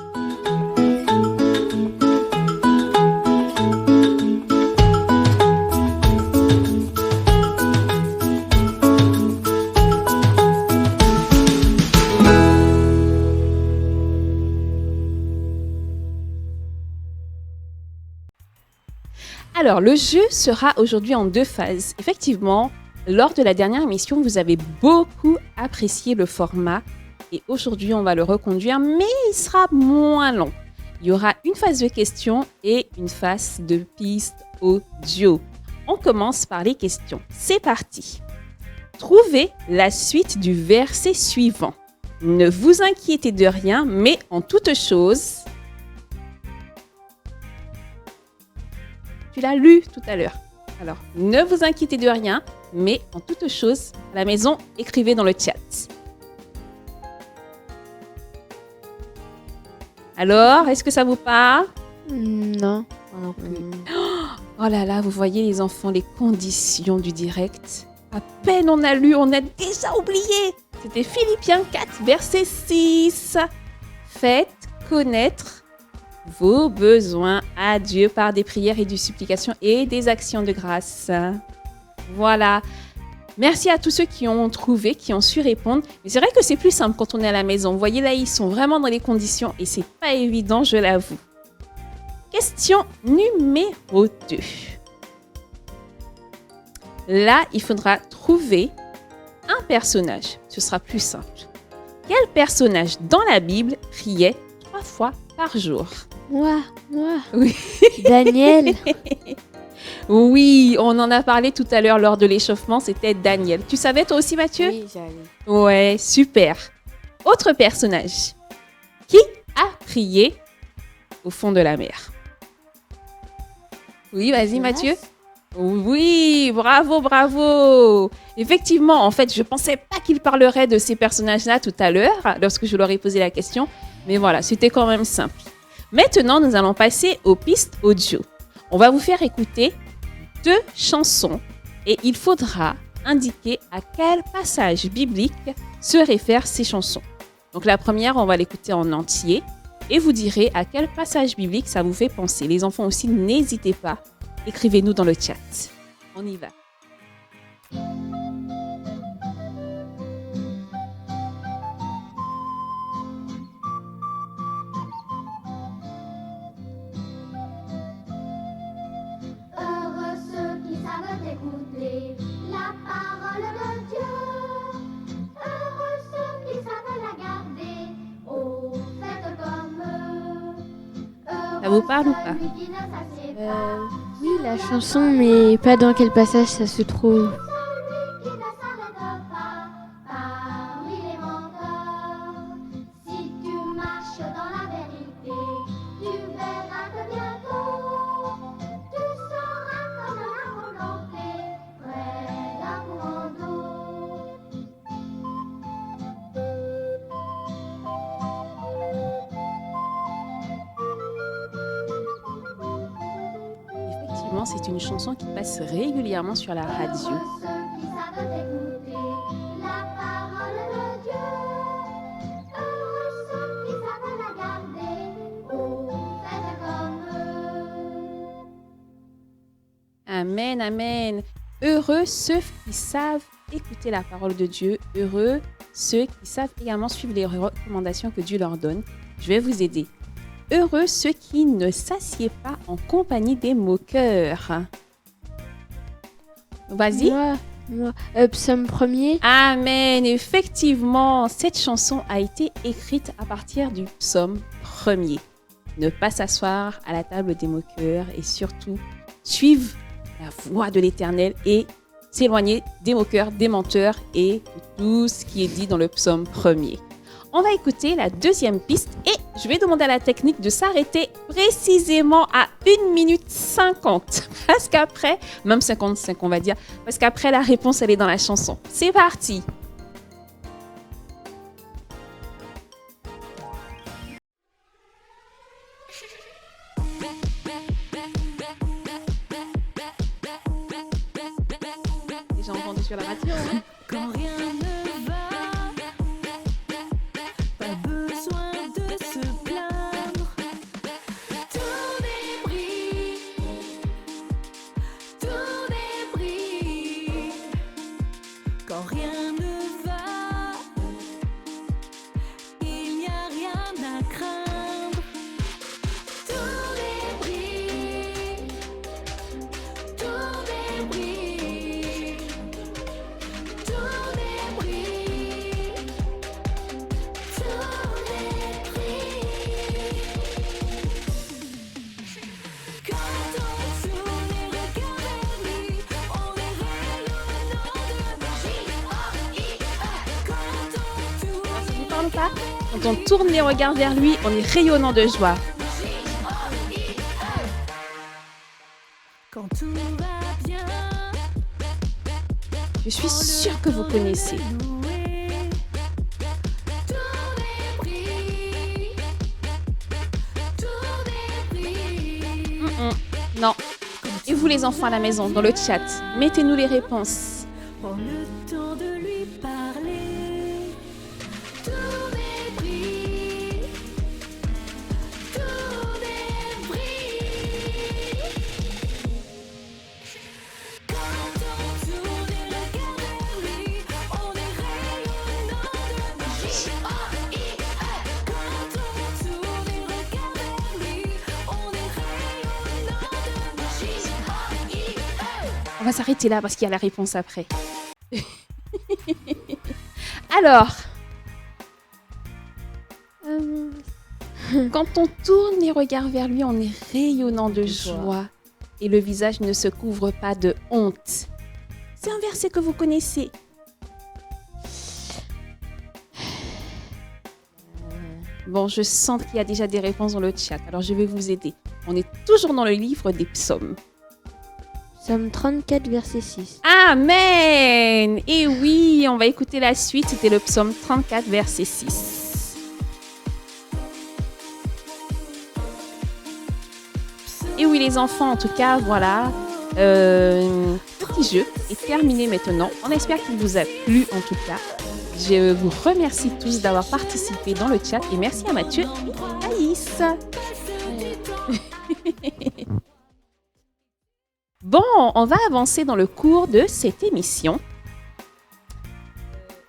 Alors, le jeu sera aujourd'hui en 2 phases. Effectivement, lors de la dernière émission, vous avez beaucoup apprécié le format et aujourd'hui, on va le reconduire, mais il sera moins long. Il y aura une phase de questions et une phase de pistes audio. On commence par les questions. C'est parti. Trouvez la suite du verset suivant. Ne vous inquiétez de rien, mais en toute chose... Tu l'as lu tout à l'heure. Alors, ne vous inquiétez de rien, mais en toute chose, à la maison, écrivez dans le chat. Alors, est-ce que ça vous parle? Non. Moi non plus. Oh là là, vous voyez les enfants, les conditions du direct. À peine on a lu, on a déjà oublié. C'était Philippiens 4, verset 6. Faites connaître vos besoins à Dieu par des prières et des supplications et des actions de grâce. Voilà. Merci à tous ceux qui ont trouvé, qui ont su répondre. Mais c'est vrai que c'est plus simple quand on est à la maison. Vous voyez là, ils sont vraiment dans les conditions et c'est pas évident, je l'avoue. Question numéro 2. Là, il faudra trouver un personnage. Ce sera plus simple. Quel personnage dans la Bible priait 3 fois par jour? Moi. Oui. Daniel. Oui, on en a parlé tout à l'heure lors de l'échauffement, c'était Daniel. Tu savais toi aussi, Mathieu? Oui, j'allais. Ouais, super. Autre personnage. Qui a prié au fond de la mer? Oui, vas-y, Jonas. Mathieu. Oui, bravo. Effectivement, en fait, je pensais pas qu'il parlerait de ces personnages-là tout à l'heure, lorsque je leur ai posé la question. Mais voilà, c'était quand même simple. Maintenant, nous allons passer aux pistes audio. On va vous faire écouter 2 chansons et il faudra indiquer à quel passage biblique se réfèrent ces chansons. Donc la première, on va l'écouter en entier et vous direz à quel passage biblique ça vous fait penser. Les enfants aussi, n'hésitez pas, écrivez-nous dans le chat. On y va. Heureux ceux qui savent écouter la parole de Dieu. Heureux ceux qui savent la garder. Oh, faites comme eux. Ça vous parle ou pas? Oui, la chanson, mais pas dans quel passage ça se trouve. Qui ne s'arrête pas parmi les menteurs. Si tu marches dans la vérité, tu verras que bientôt tu seras comme un volonté près d'un courant d'eau. Effectivement, c'est une chanson qui passe régulièrement sur la radio. Heureux ceux qui savent écouter la parole de Dieu. Heureux ceux qui savent la garder. Oh, faites comme eux. Amen, amen. Heureux ceux qui savent écouter la parole de Dieu. Heureux ceux qui savent également suivre les recommandations que Dieu leur donne. Je vais vous aider. Heureux ceux qui ne s'assiedent pas en compagnie des moqueurs. Vas-y. Moi. Psaume 1er. Amen. Effectivement, cette chanson a été écrite à partir du psaume 1er. Ne pas s'asseoir à la table des moqueurs et surtout suivre la voix de l'Éternel et s'éloigner des moqueurs, des menteurs et de tout ce qui est dit dans le psaume 1er. On va écouter la deuxième piste et je vais demander à la technique de s'arrêter précisément à 1 minute 50. Parce qu'après, même 55 on va dire, parce qu'après la réponse elle est dans la chanson. C'est parti. Déjà entendu sur la radio, hein? Quand rien ne va, pas besoin de se plaindre. Tout débris, quand rien ne va, il n'y a rien à craindre. Tout débris, tout débris, tout débris, tout débris. Quand on tourne et regarde vers lui, on est rayonnant de magie. Quand on tourne Ça vous parle ou pas? Quand on tourne les regards vers lui, on est rayonnant de joie. quand tout va bien, Je suis sûre que vous connaissez. Non. Et vous les enfants à la maison, dans le chat, mettez-nous les réponses. prends le temps de lui parler. Tout débris, tout débris. Quand on tourne et regarde vers lui, on est rayonnant de magie. Quand on tourne et regarde vers lui, on est rayonnant de magie. On va s'arrêter là parce qu'il y a la réponse après. Alors, quand on tourne les regards vers lui, on est rayonnant de joie et le visage ne se couvre pas de honte. C'est un verset que vous connaissez. Bon, je sens qu'il y a déjà des réponses dans le chat, alors je vais vous aider. On est toujours dans le livre des psaumes. Psaume 34, verset 6. Amen! Et oui, on va écouter la suite. C'était le psaume 34, verset 6. Et oui, les enfants, en tout cas, voilà. Petit jeu est terminé maintenant. On espère qu'il vous a plu, en tout cas. Je vous remercie tous d'avoir participé dans le chat. Et merci à Mathieu et Alice. Bon, on va avancer dans le cours de cette émission.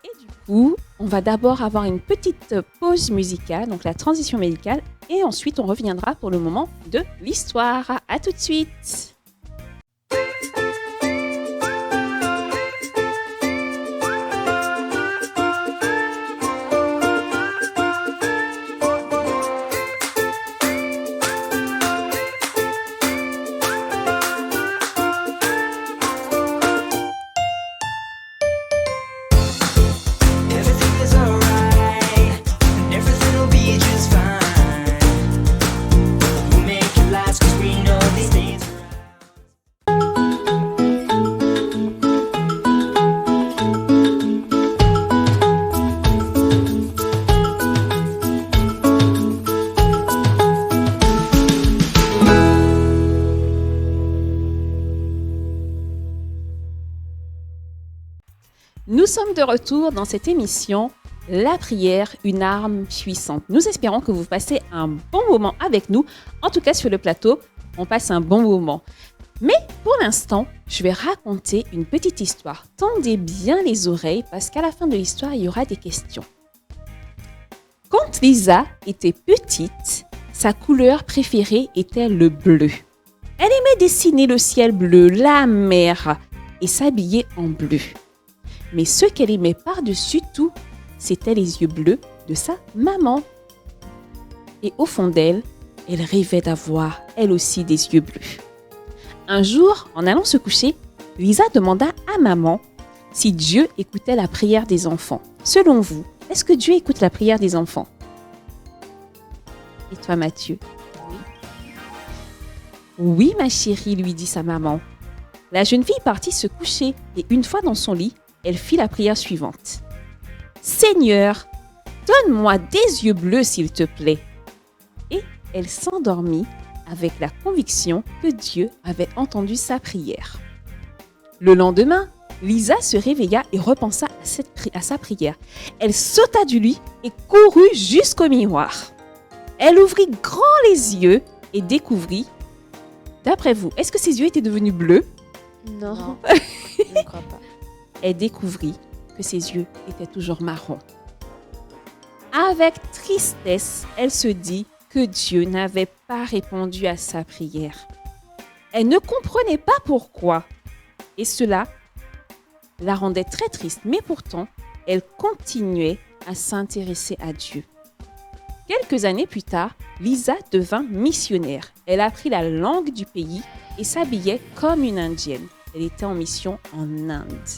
Et du coup, on va d'abord avoir une petite pause musicale, donc la transition musicale, et ensuite on reviendra pour le moment de l'histoire. À tout de suite. de retour dans cette émission La prière, une arme puissante. Nous espérons que vous passez un bon moment avec nous. En tout cas, sur le plateau, on passe un bon moment. Mais pour l'instant, je vais raconter une petite histoire. Tendez bien les oreilles parce qu'à la fin de l'histoire, il y aura des questions. Quand Lisa était petite, sa couleur préférée était le bleu. Elle aimait dessiner le ciel bleu, la mer et s'habiller en bleu. Mais ce qu'elle aimait par-dessus tout, c'était les yeux bleus de sa maman. Et au fond d'elle, elle rêvait d'avoir, elle aussi, des yeux bleus. Un jour, en allant se coucher, Lisa demanda à maman si Dieu écoutait la prière des enfants. Selon vous, est-ce que Dieu écoute la prière des enfants? Et toi, Mathieu? Oui, ma chérie, lui dit sa maman. La jeune fille partit se coucher et une fois dans son lit, elle fit la prière suivante. Seigneur, donne-moi des yeux bleus, s'il te plaît. Et elle s'endormit avec la conviction que Dieu avait entendu sa prière. Le lendemain, Lisa se réveilla et repensa à sa prière. Elle sauta du lit et courut jusqu'au miroir. Elle ouvrit grand les yeux et découvrit. D'après vous, est-ce que ses yeux étaient devenus bleus? Non, je ne crois pas. Elle découvrit que ses yeux étaient toujours marrons. Avec tristesse, elle se dit que Dieu n'avait pas répondu à sa prière. Elle ne comprenait pas pourquoi. Et cela la rendait très triste, mais pourtant, elle continuait à s'intéresser à Dieu. Quelques années plus tard, Lisa devint missionnaire. Elle apprit la langue du pays et s'habillait comme une Indienne. Elle était en mission en Inde.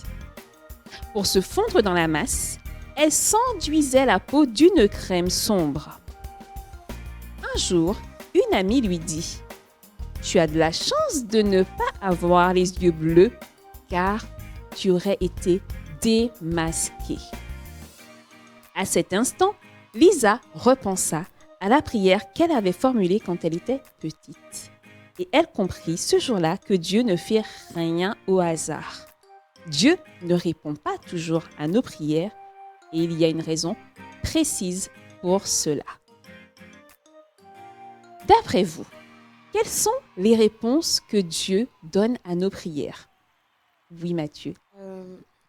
Pour se fondre dans la masse, elle s'enduisait la peau d'une crème sombre. Un jour, une amie lui dit « Tu as de la chance de ne pas avoir les yeux bleus car tu aurais été démasquée. » À cet instant, Lisa repensa à la prière qu'elle avait formulée quand elle était petite. Et elle comprit ce jour-là que Dieu ne fait rien au hasard. Dieu ne répond pas toujours à nos prières et il y a une raison précise pour cela. D'après vous, quelles sont les réponses que Dieu donne à nos prières? Oui, Mathieu.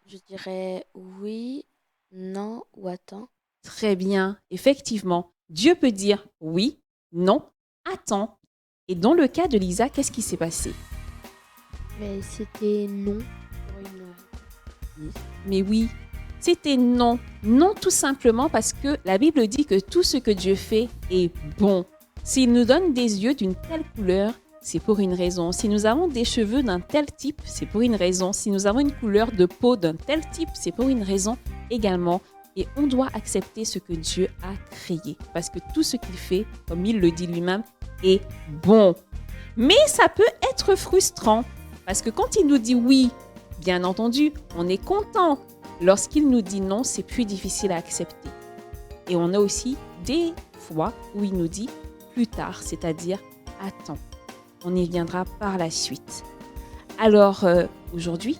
Je dirais oui, non ou attends. Très bien, effectivement. Dieu peut dire oui, non, attends. Et dans le cas de Lisa, qu'est-ce qui s'est passé? Mais c'était non pour une réponse. Mais oui, c'était non. Non tout simplement parce que la Bible dit que tout ce que Dieu fait est bon. S'il nous donne des yeux d'une telle couleur, c'est pour une raison. Si nous avons des cheveux d'un tel type, c'est pour une raison. Si nous avons une couleur de peau d'un tel type, c'est pour une raison également. Et on doit accepter ce que Dieu a créé. Parce que tout ce qu'il fait, comme il le dit lui-même, est bon. Mais ça peut être frustrant. Parce que quand il nous dit oui, bien entendu, on est content. Lorsqu'il nous dit non, c'est plus difficile à accepter. Et on a aussi des fois où il nous dit plus tard, c'est-à-dire attends. On y viendra par la suite. Alors, aujourd'hui,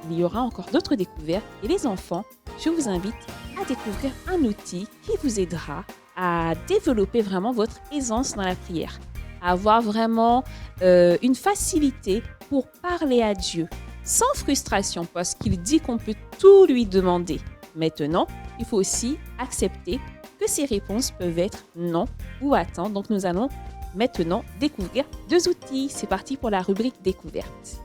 il y aura encore d'autres découvertes. Et les enfants, je vous invite à découvrir un outil qui vous aidera à développer vraiment votre aisance dans la prière, à avoir vraiment une facilité pour parler à Dieu sans frustration parce qu'il dit qu'on peut tout lui demander. Maintenant, il faut aussi accepter que ces réponses peuvent être non ou attends. Donc, nous allons maintenant découvrir deux outils. C'est parti pour la rubrique découverte.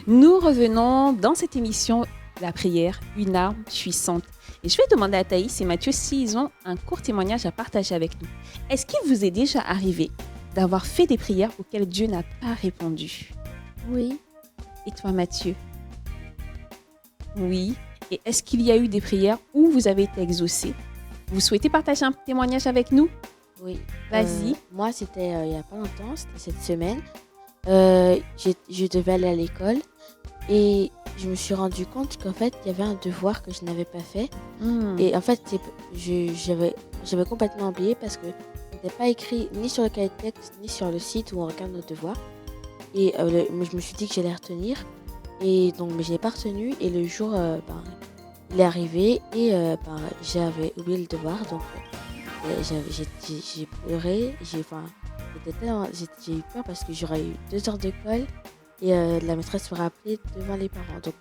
Nous revenons dans cette émission La prière, une arme puissante. Et je vais demander à Thaïs et Mathieu s'ils ont un court témoignage à partager avec nous. Est-ce qu'il vous est déjà arrivé d'avoir fait des prières auxquelles Dieu n'a pas répondu? Oui. Et toi, Mathieu? Oui. Et est-ce qu'il y a eu des prières où vous avez été exaucé? Vous souhaitez partager un témoignage avec nous? Oui. Vas-y. Moi, c'était il n'y a pas longtemps, c'était cette semaine. je devais aller à l'école et je me suis rendu compte qu'en fait, il y avait un devoir que je n'avais pas fait. Hmm. Et en fait, j'avais complètement oublié parce que ce n'était pas écrit ni sur le cahier de texte, ni sur le site où on regarde nos devoirs. Et mais je me suis dit que j'allais retenir. Et donc, mais je n'ai pas retenu. Et le jour, il est arrivé et j'avais oublié le devoir. Donc, j'ai pleuré. J'ai eu peur parce que j'aurais eu 2 heures de colle. Et la maîtresse me rappelait devant les parents, donc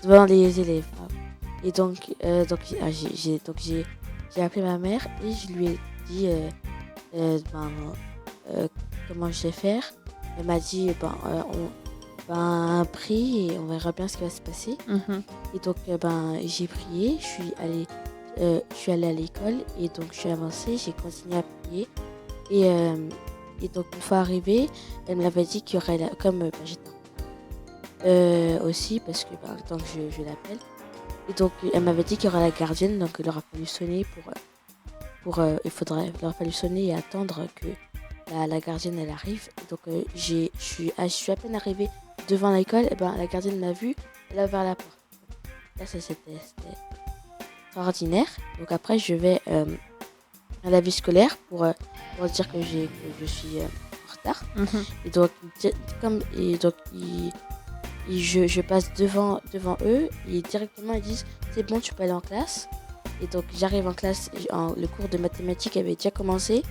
devant les élèves. Pardon. Et j'ai appelé ma mère et je lui ai dit comment je vais faire. Elle m'a dit un prix et on verra bien ce qui va se passer. Mhm. Et donc j'ai prié, je suis allée à l'école et donc je suis avancée, j'ai continué à prier et donc une fois arrivée, elle m'avait dit qu'il y aurait comme j'étais aussi parce que tant que je l'appelle. Et donc, elle m'avait dit qu'il y aurait la gardienne, donc il aura fallu sonner il aurait fallu sonner et attendre que la gardienne elle arrive. Et donc, je suis à peine arrivée devant l'école, et la gardienne m'a vue, elle a ouvert la porte. Là, c'était extraordinaire. Donc après, je vais à la vie scolaire pour dire que je suis en retard. Mhm. Et donc, je passe devant eux et directement ils disent c'est bon, tu peux aller en classe. Et donc j'arrive en classe, le cours de mathématiques avait déjà commencé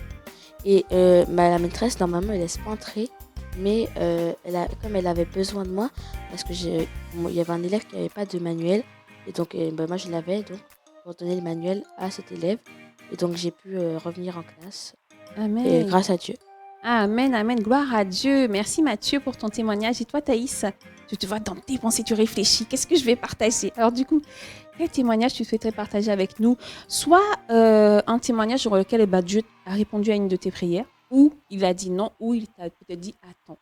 et la maîtresse normalement elle laisse pas entrer, mais comme elle avait besoin de moi parce que il y avait un élève qui n'avait pas de manuel et donc moi je l'avais donc pour donner le manuel à cet élève et donc j'ai pu revenir en classe Amen. grâce à Dieu. Amen, amen. Gloire à Dieu. Merci Mathieu pour ton témoignage. Et toi, Thaïs, tu te vois dans tes pensées, tu réfléchis. Qu'est-ce que je vais partager? Alors du coup, quel témoignage tu souhaiterais partager avec nous? Soit un témoignage sur lequel Dieu a répondu à une de tes prières, ou il a dit non, ou il t'a peut-être dit attends.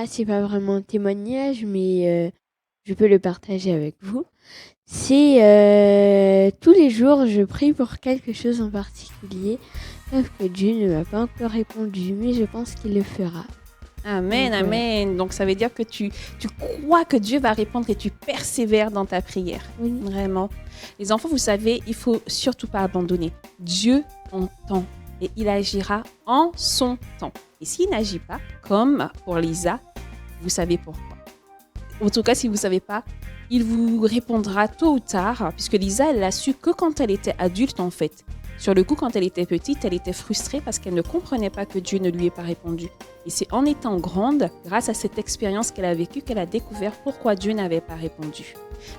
C'est pas vraiment un témoignage, mais je peux le partager avec vous. C'est tous les jours, je prie pour quelque chose en particulier, sauf que Dieu ne m'a pas encore répondu, mais je pense qu'il le fera. Amen, Donc, amen. Donc ça veut dire que tu crois que Dieu va répondre et tu persévères dans ta prière. Oui. Vraiment. Les enfants, vous savez, il faut surtout pas abandonner. Dieu entend et il agira en son temps. Et s'il n'agit pas, comme pour Lisa, vous savez pourquoi. En tout cas, si vous ne savez pas, il vous répondra tôt ou tard, puisque Lisa, elle l'a su que quand elle était adulte, en fait. Sur le coup, quand elle était petite, elle était frustrée parce qu'elle ne comprenait pas que Dieu ne lui ait pas répondu. Et c'est en étant grande, grâce à cette expérience qu'elle a vécue, qu'elle a découvert pourquoi Dieu n'avait pas répondu.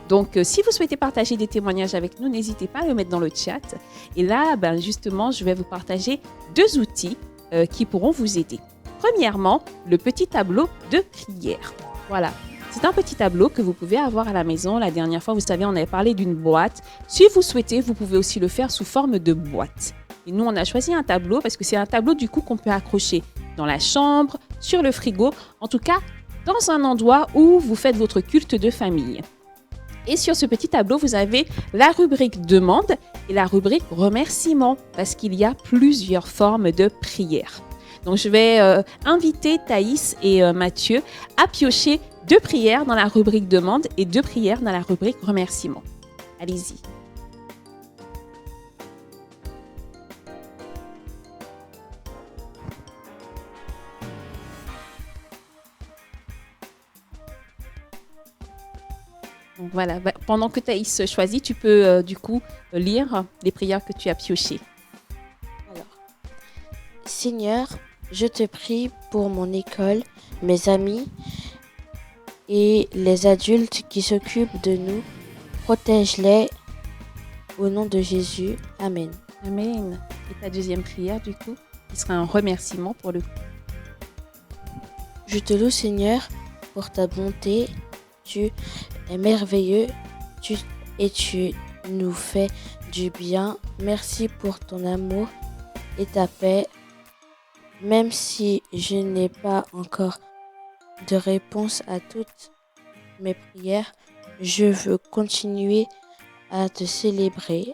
Donc, si vous souhaitez partager des témoignages avec nous, n'hésitez pas à le mettre dans le chat. Et là, justement, je vais vous partager 2 outils qui pourront vous aider. Premièrement, le petit tableau de prière. Voilà. C'est un petit tableau que vous pouvez avoir à la maison. La dernière fois, vous savez, on avait parlé d'une boîte. Si vous souhaitez, vous pouvez aussi le faire sous forme de boîte. Et nous, on a choisi un tableau parce que c'est un tableau du coup qu'on peut accrocher dans la chambre, sur le frigo, en tout cas dans un endroit où vous faites votre culte de famille. Et sur ce petit tableau, vous avez la rubrique demande et la rubrique remerciement parce qu'il y a plusieurs formes de prière. Donc, je vais inviter Thaïs et Mathieu à piocher 2 prières dans la rubrique demande et 2 prières dans la rubrique remerciement. Allez-y. Donc, voilà, pendant que Thaïs choisit, tu peux du coup lire les prières que tu as piochées. Alors, Seigneur, je te prie pour mon école, mes amis et les adultes qui s'occupent de nous. Protège-les au nom de Jésus. Amen. Amen. Et ta deuxième prière, du coup, qui sera un remerciement pour le coup. Je te loue, Seigneur, pour ta bonté. Tu es merveilleux tu nous fais du bien. Merci pour ton amour et ta paix. Même si je n'ai pas encore de réponse à toutes mes prières, je veux continuer à te célébrer.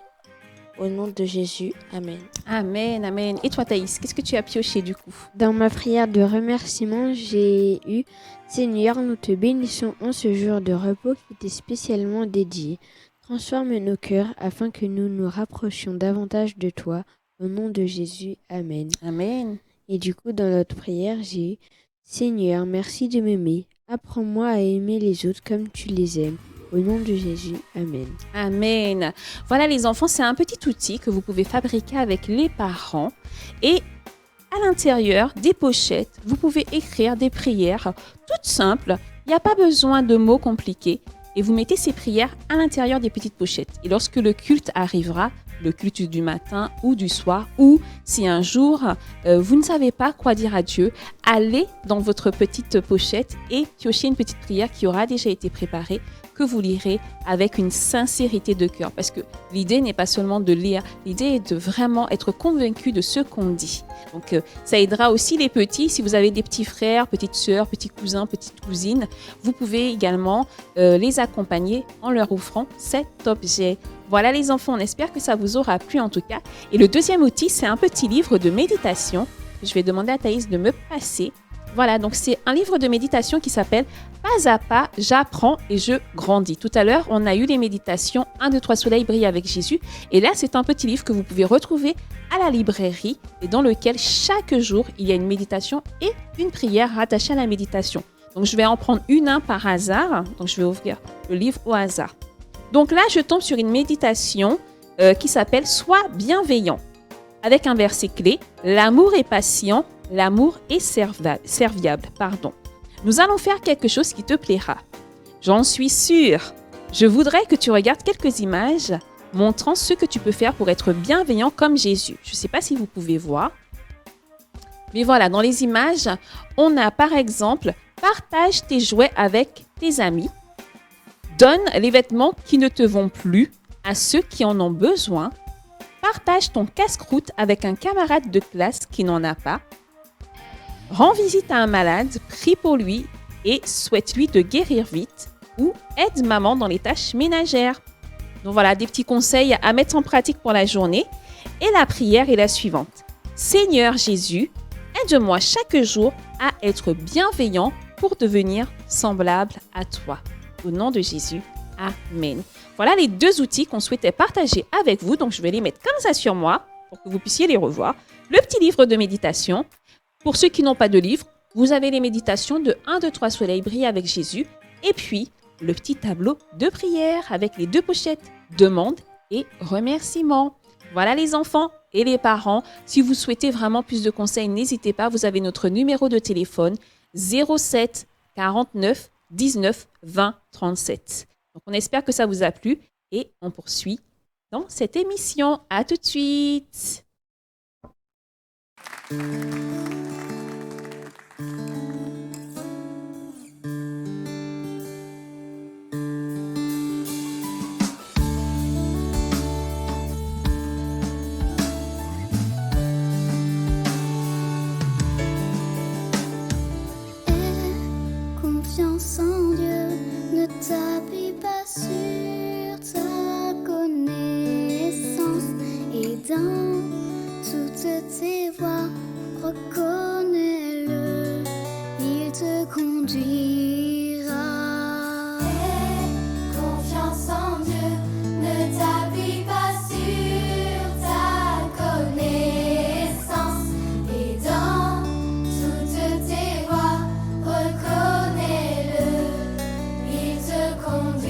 Au nom de Jésus, Amen. Amen, amen. Et toi, Thaïs, qu'est-ce que tu as pioché du coup? Dans ma prière de remerciement, j'ai eu Seigneur, nous te bénissons en ce jour de repos qui t'est spécialement dédié. Transforme nos cœurs afin que nous nous rapprochions davantage de toi. Au nom de Jésus, Amen. Amen. Et du coup, dans notre prière, j'ai eu Seigneur, merci de m'aimer. Apprends-moi à aimer les autres comme tu les aimes. Au nom de Jésus, Amen. Amen. Voilà les enfants, c'est un petit outil que vous pouvez fabriquer avec les parents. Et à l'intérieur des pochettes, vous pouvez écrire des prières toutes simples. Il n'y a pas besoin de mots compliqués. Et vous mettez ces prières à l'intérieur des petites pochettes. Et lorsque le culte arrivera, le culte du matin ou du soir, ou si un jour vous ne savez pas quoi dire à Dieu, allez dans votre petite pochette et piochez une petite prière qui aura déjà été préparée, que vous lirez avec une sincérité de cœur. Parce que l'idée n'est pas seulement de lire, l'idée est de vraiment être convaincu de ce qu'on dit. Donc ça aidera aussi les petits. Si vous avez des petits frères, petites sœurs, petits cousins, petites cousines, vous pouvez également les accompagner en leur offrant cet objet. Voilà les enfants, on espère que ça vous aura plu en tout cas. Et le deuxième outil, c'est un petit livre de méditation. Je vais demander à Thaïs de me passer. Voilà, donc c'est un livre de méditation qui s'appelle « Pas à pas, j'apprends et je grandis ». Tout à l'heure, on a eu les méditations « 1, 2, 3 soleil brille avec Jésus ». Et là, c'est un petit livre que vous pouvez retrouver à la librairie et dans lequel chaque jour, il y a une méditation et une prière rattachée à la méditation. Donc, je vais en prendre un par hasard. Donc, je vais ouvrir le livre au hasard. Donc là, je tombe sur une méditation qui s'appelle « Sois bienveillant » avec un verset clé « L'amour est patient, l'amour est serviable. » Nous allons faire quelque chose qui te plaira. J'en suis sûre. Je voudrais que tu regardes quelques images montrant ce que tu peux faire pour être bienveillant comme Jésus. Je ne sais pas si vous pouvez voir. Mais voilà, dans les images, on a par exemple « Partage tes jouets avec tes amis. Donne les vêtements qui ne te vont plus à ceux qui en ont besoin. Partage ton casse-croûte avec un camarade de classe qui n'en a pas. Rends visite à un malade, prie pour lui et souhaite-lui de guérir vite. Ou aide maman dans les tâches ménagères. » Donc voilà, des petits conseils à mettre en pratique pour la journée. Et la prière est la suivante. « Seigneur Jésus, aide-moi chaque jour à être bienveillant pour devenir semblable à toi. » Au nom de Jésus, Amen. Voilà les deux outils qu'on souhaitait partager avec vous. Donc, je vais les mettre comme ça sur moi pour que vous puissiez les revoir. Le petit livre de méditation. Pour ceux qui n'ont pas de livre, vous avez les méditations de 1, 2, 3 soleil brille avec Jésus. Et puis, le petit tableau de prière avec les deux pochettes. Demande et remerciement. Voilà les enfants et les parents. Si vous souhaitez vraiment plus de conseils, n'hésitez pas. Vous avez notre numéro de téléphone 07 49 19 20 37. Donc, on espère que ça vous a plu et on poursuit dans cette émission. À tout de suite. Confiance en Dieu, ne t'appuie pas sur ta connaissance et dans toutes tes voies, reconnais-le, il te conduira. Aie confiance en Dieu, ne t'appuie pas sur ta connaissance et dans toutes tes voies, reconnais-le, il te conduira.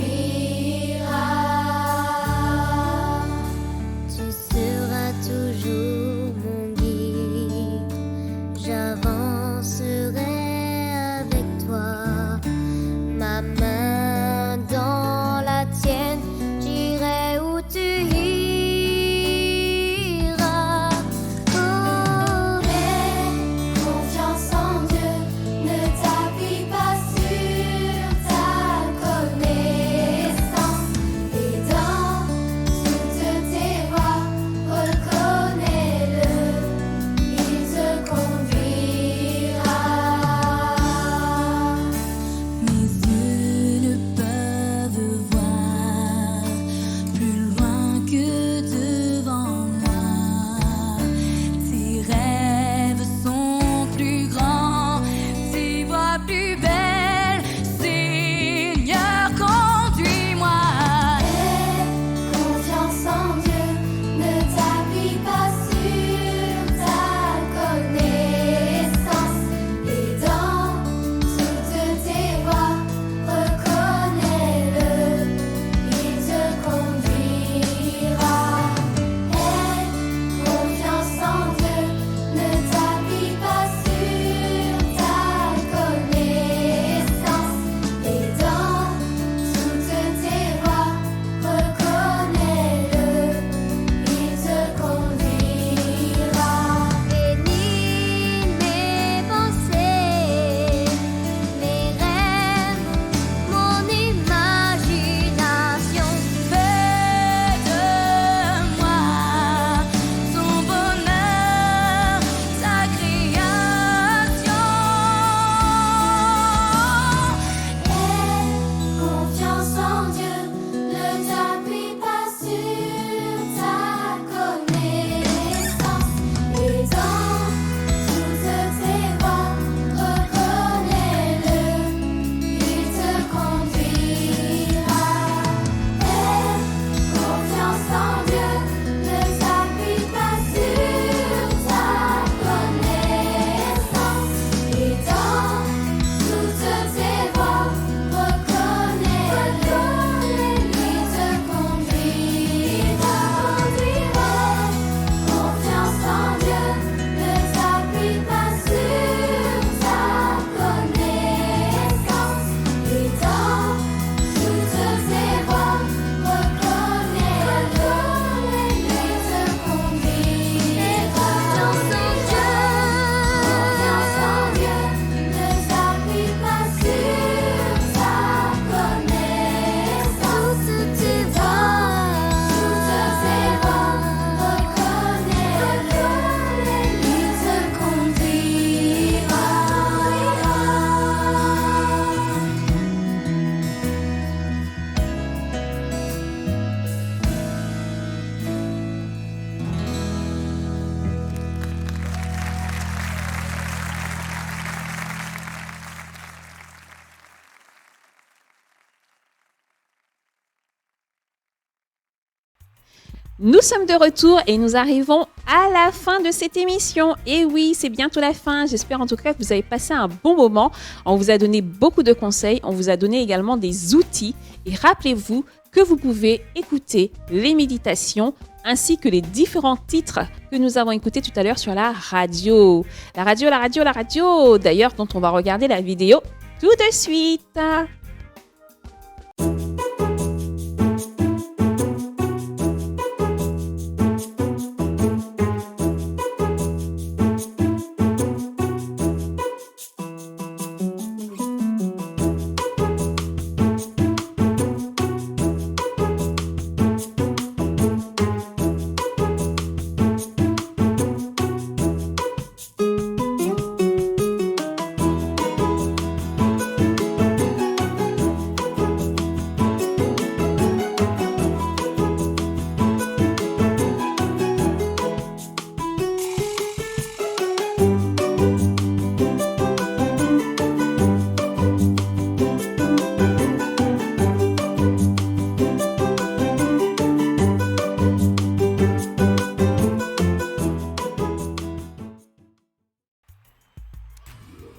Nous sommes de retour et nous arrivons à la fin de cette émission. Et oui, c'est bientôt la fin. J'espère en tout cas que vous avez passé un bon moment. On vous a donné beaucoup de conseils. On vous a donné également des outils. Et rappelez-vous que vous pouvez écouter les méditations ainsi que les différents titres que nous avons écoutés tout à l'heure sur la radio. La radio. D'ailleurs, dont on va regarder la vidéo tout de suite.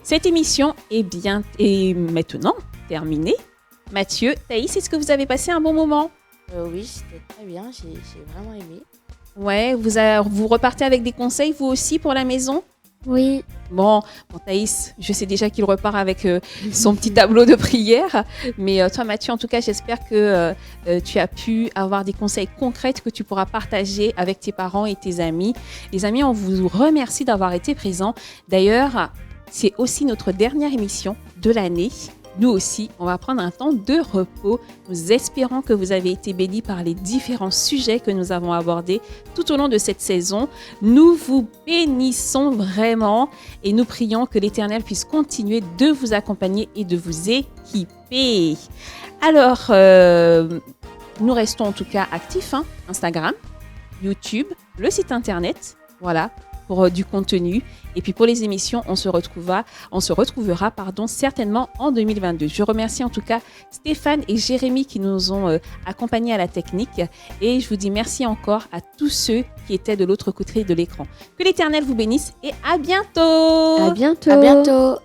Cette émission est maintenant terminée. Mathieu, Thaïs, est-ce que vous avez passé un bon moment? Oui, c'était très bien, j'ai vraiment aimé. Ouais, vous repartez avec des conseils, vous aussi, pour la maison? Oui. Bon, Thaïs, je sais déjà qu'il repart avec son petit tableau de prière. Mais toi, Mathieu, en tout cas, j'espère que tu as pu avoir des conseils concrets que tu pourras partager avec tes parents et tes amis. Les amis, on vous remercie d'avoir été présents. D'ailleurs, c'est aussi notre dernière émission de l'année. Nous aussi, on va prendre un temps de repos. Nous espérons que vous avez été bénis par les différents sujets que nous avons abordés tout au long de cette saison. Nous vous bénissons vraiment et nous prions que l'Éternel puisse continuer de vous accompagner et de vous équiper. Alors, nous restons en tout cas actifs, Instagram, YouTube, le site internet, voilà, pour du contenu. Et puis pour les émissions, on se retrouvera certainement en 2022. Je remercie en tout cas Stéphane et Jérémy qui nous ont accompagnés à la technique. Et je vous dis merci encore à tous ceux qui étaient de l'autre côté de l'écran. Que l'Éternel vous bénisse et à bientôt. À bientôt. À bientôt.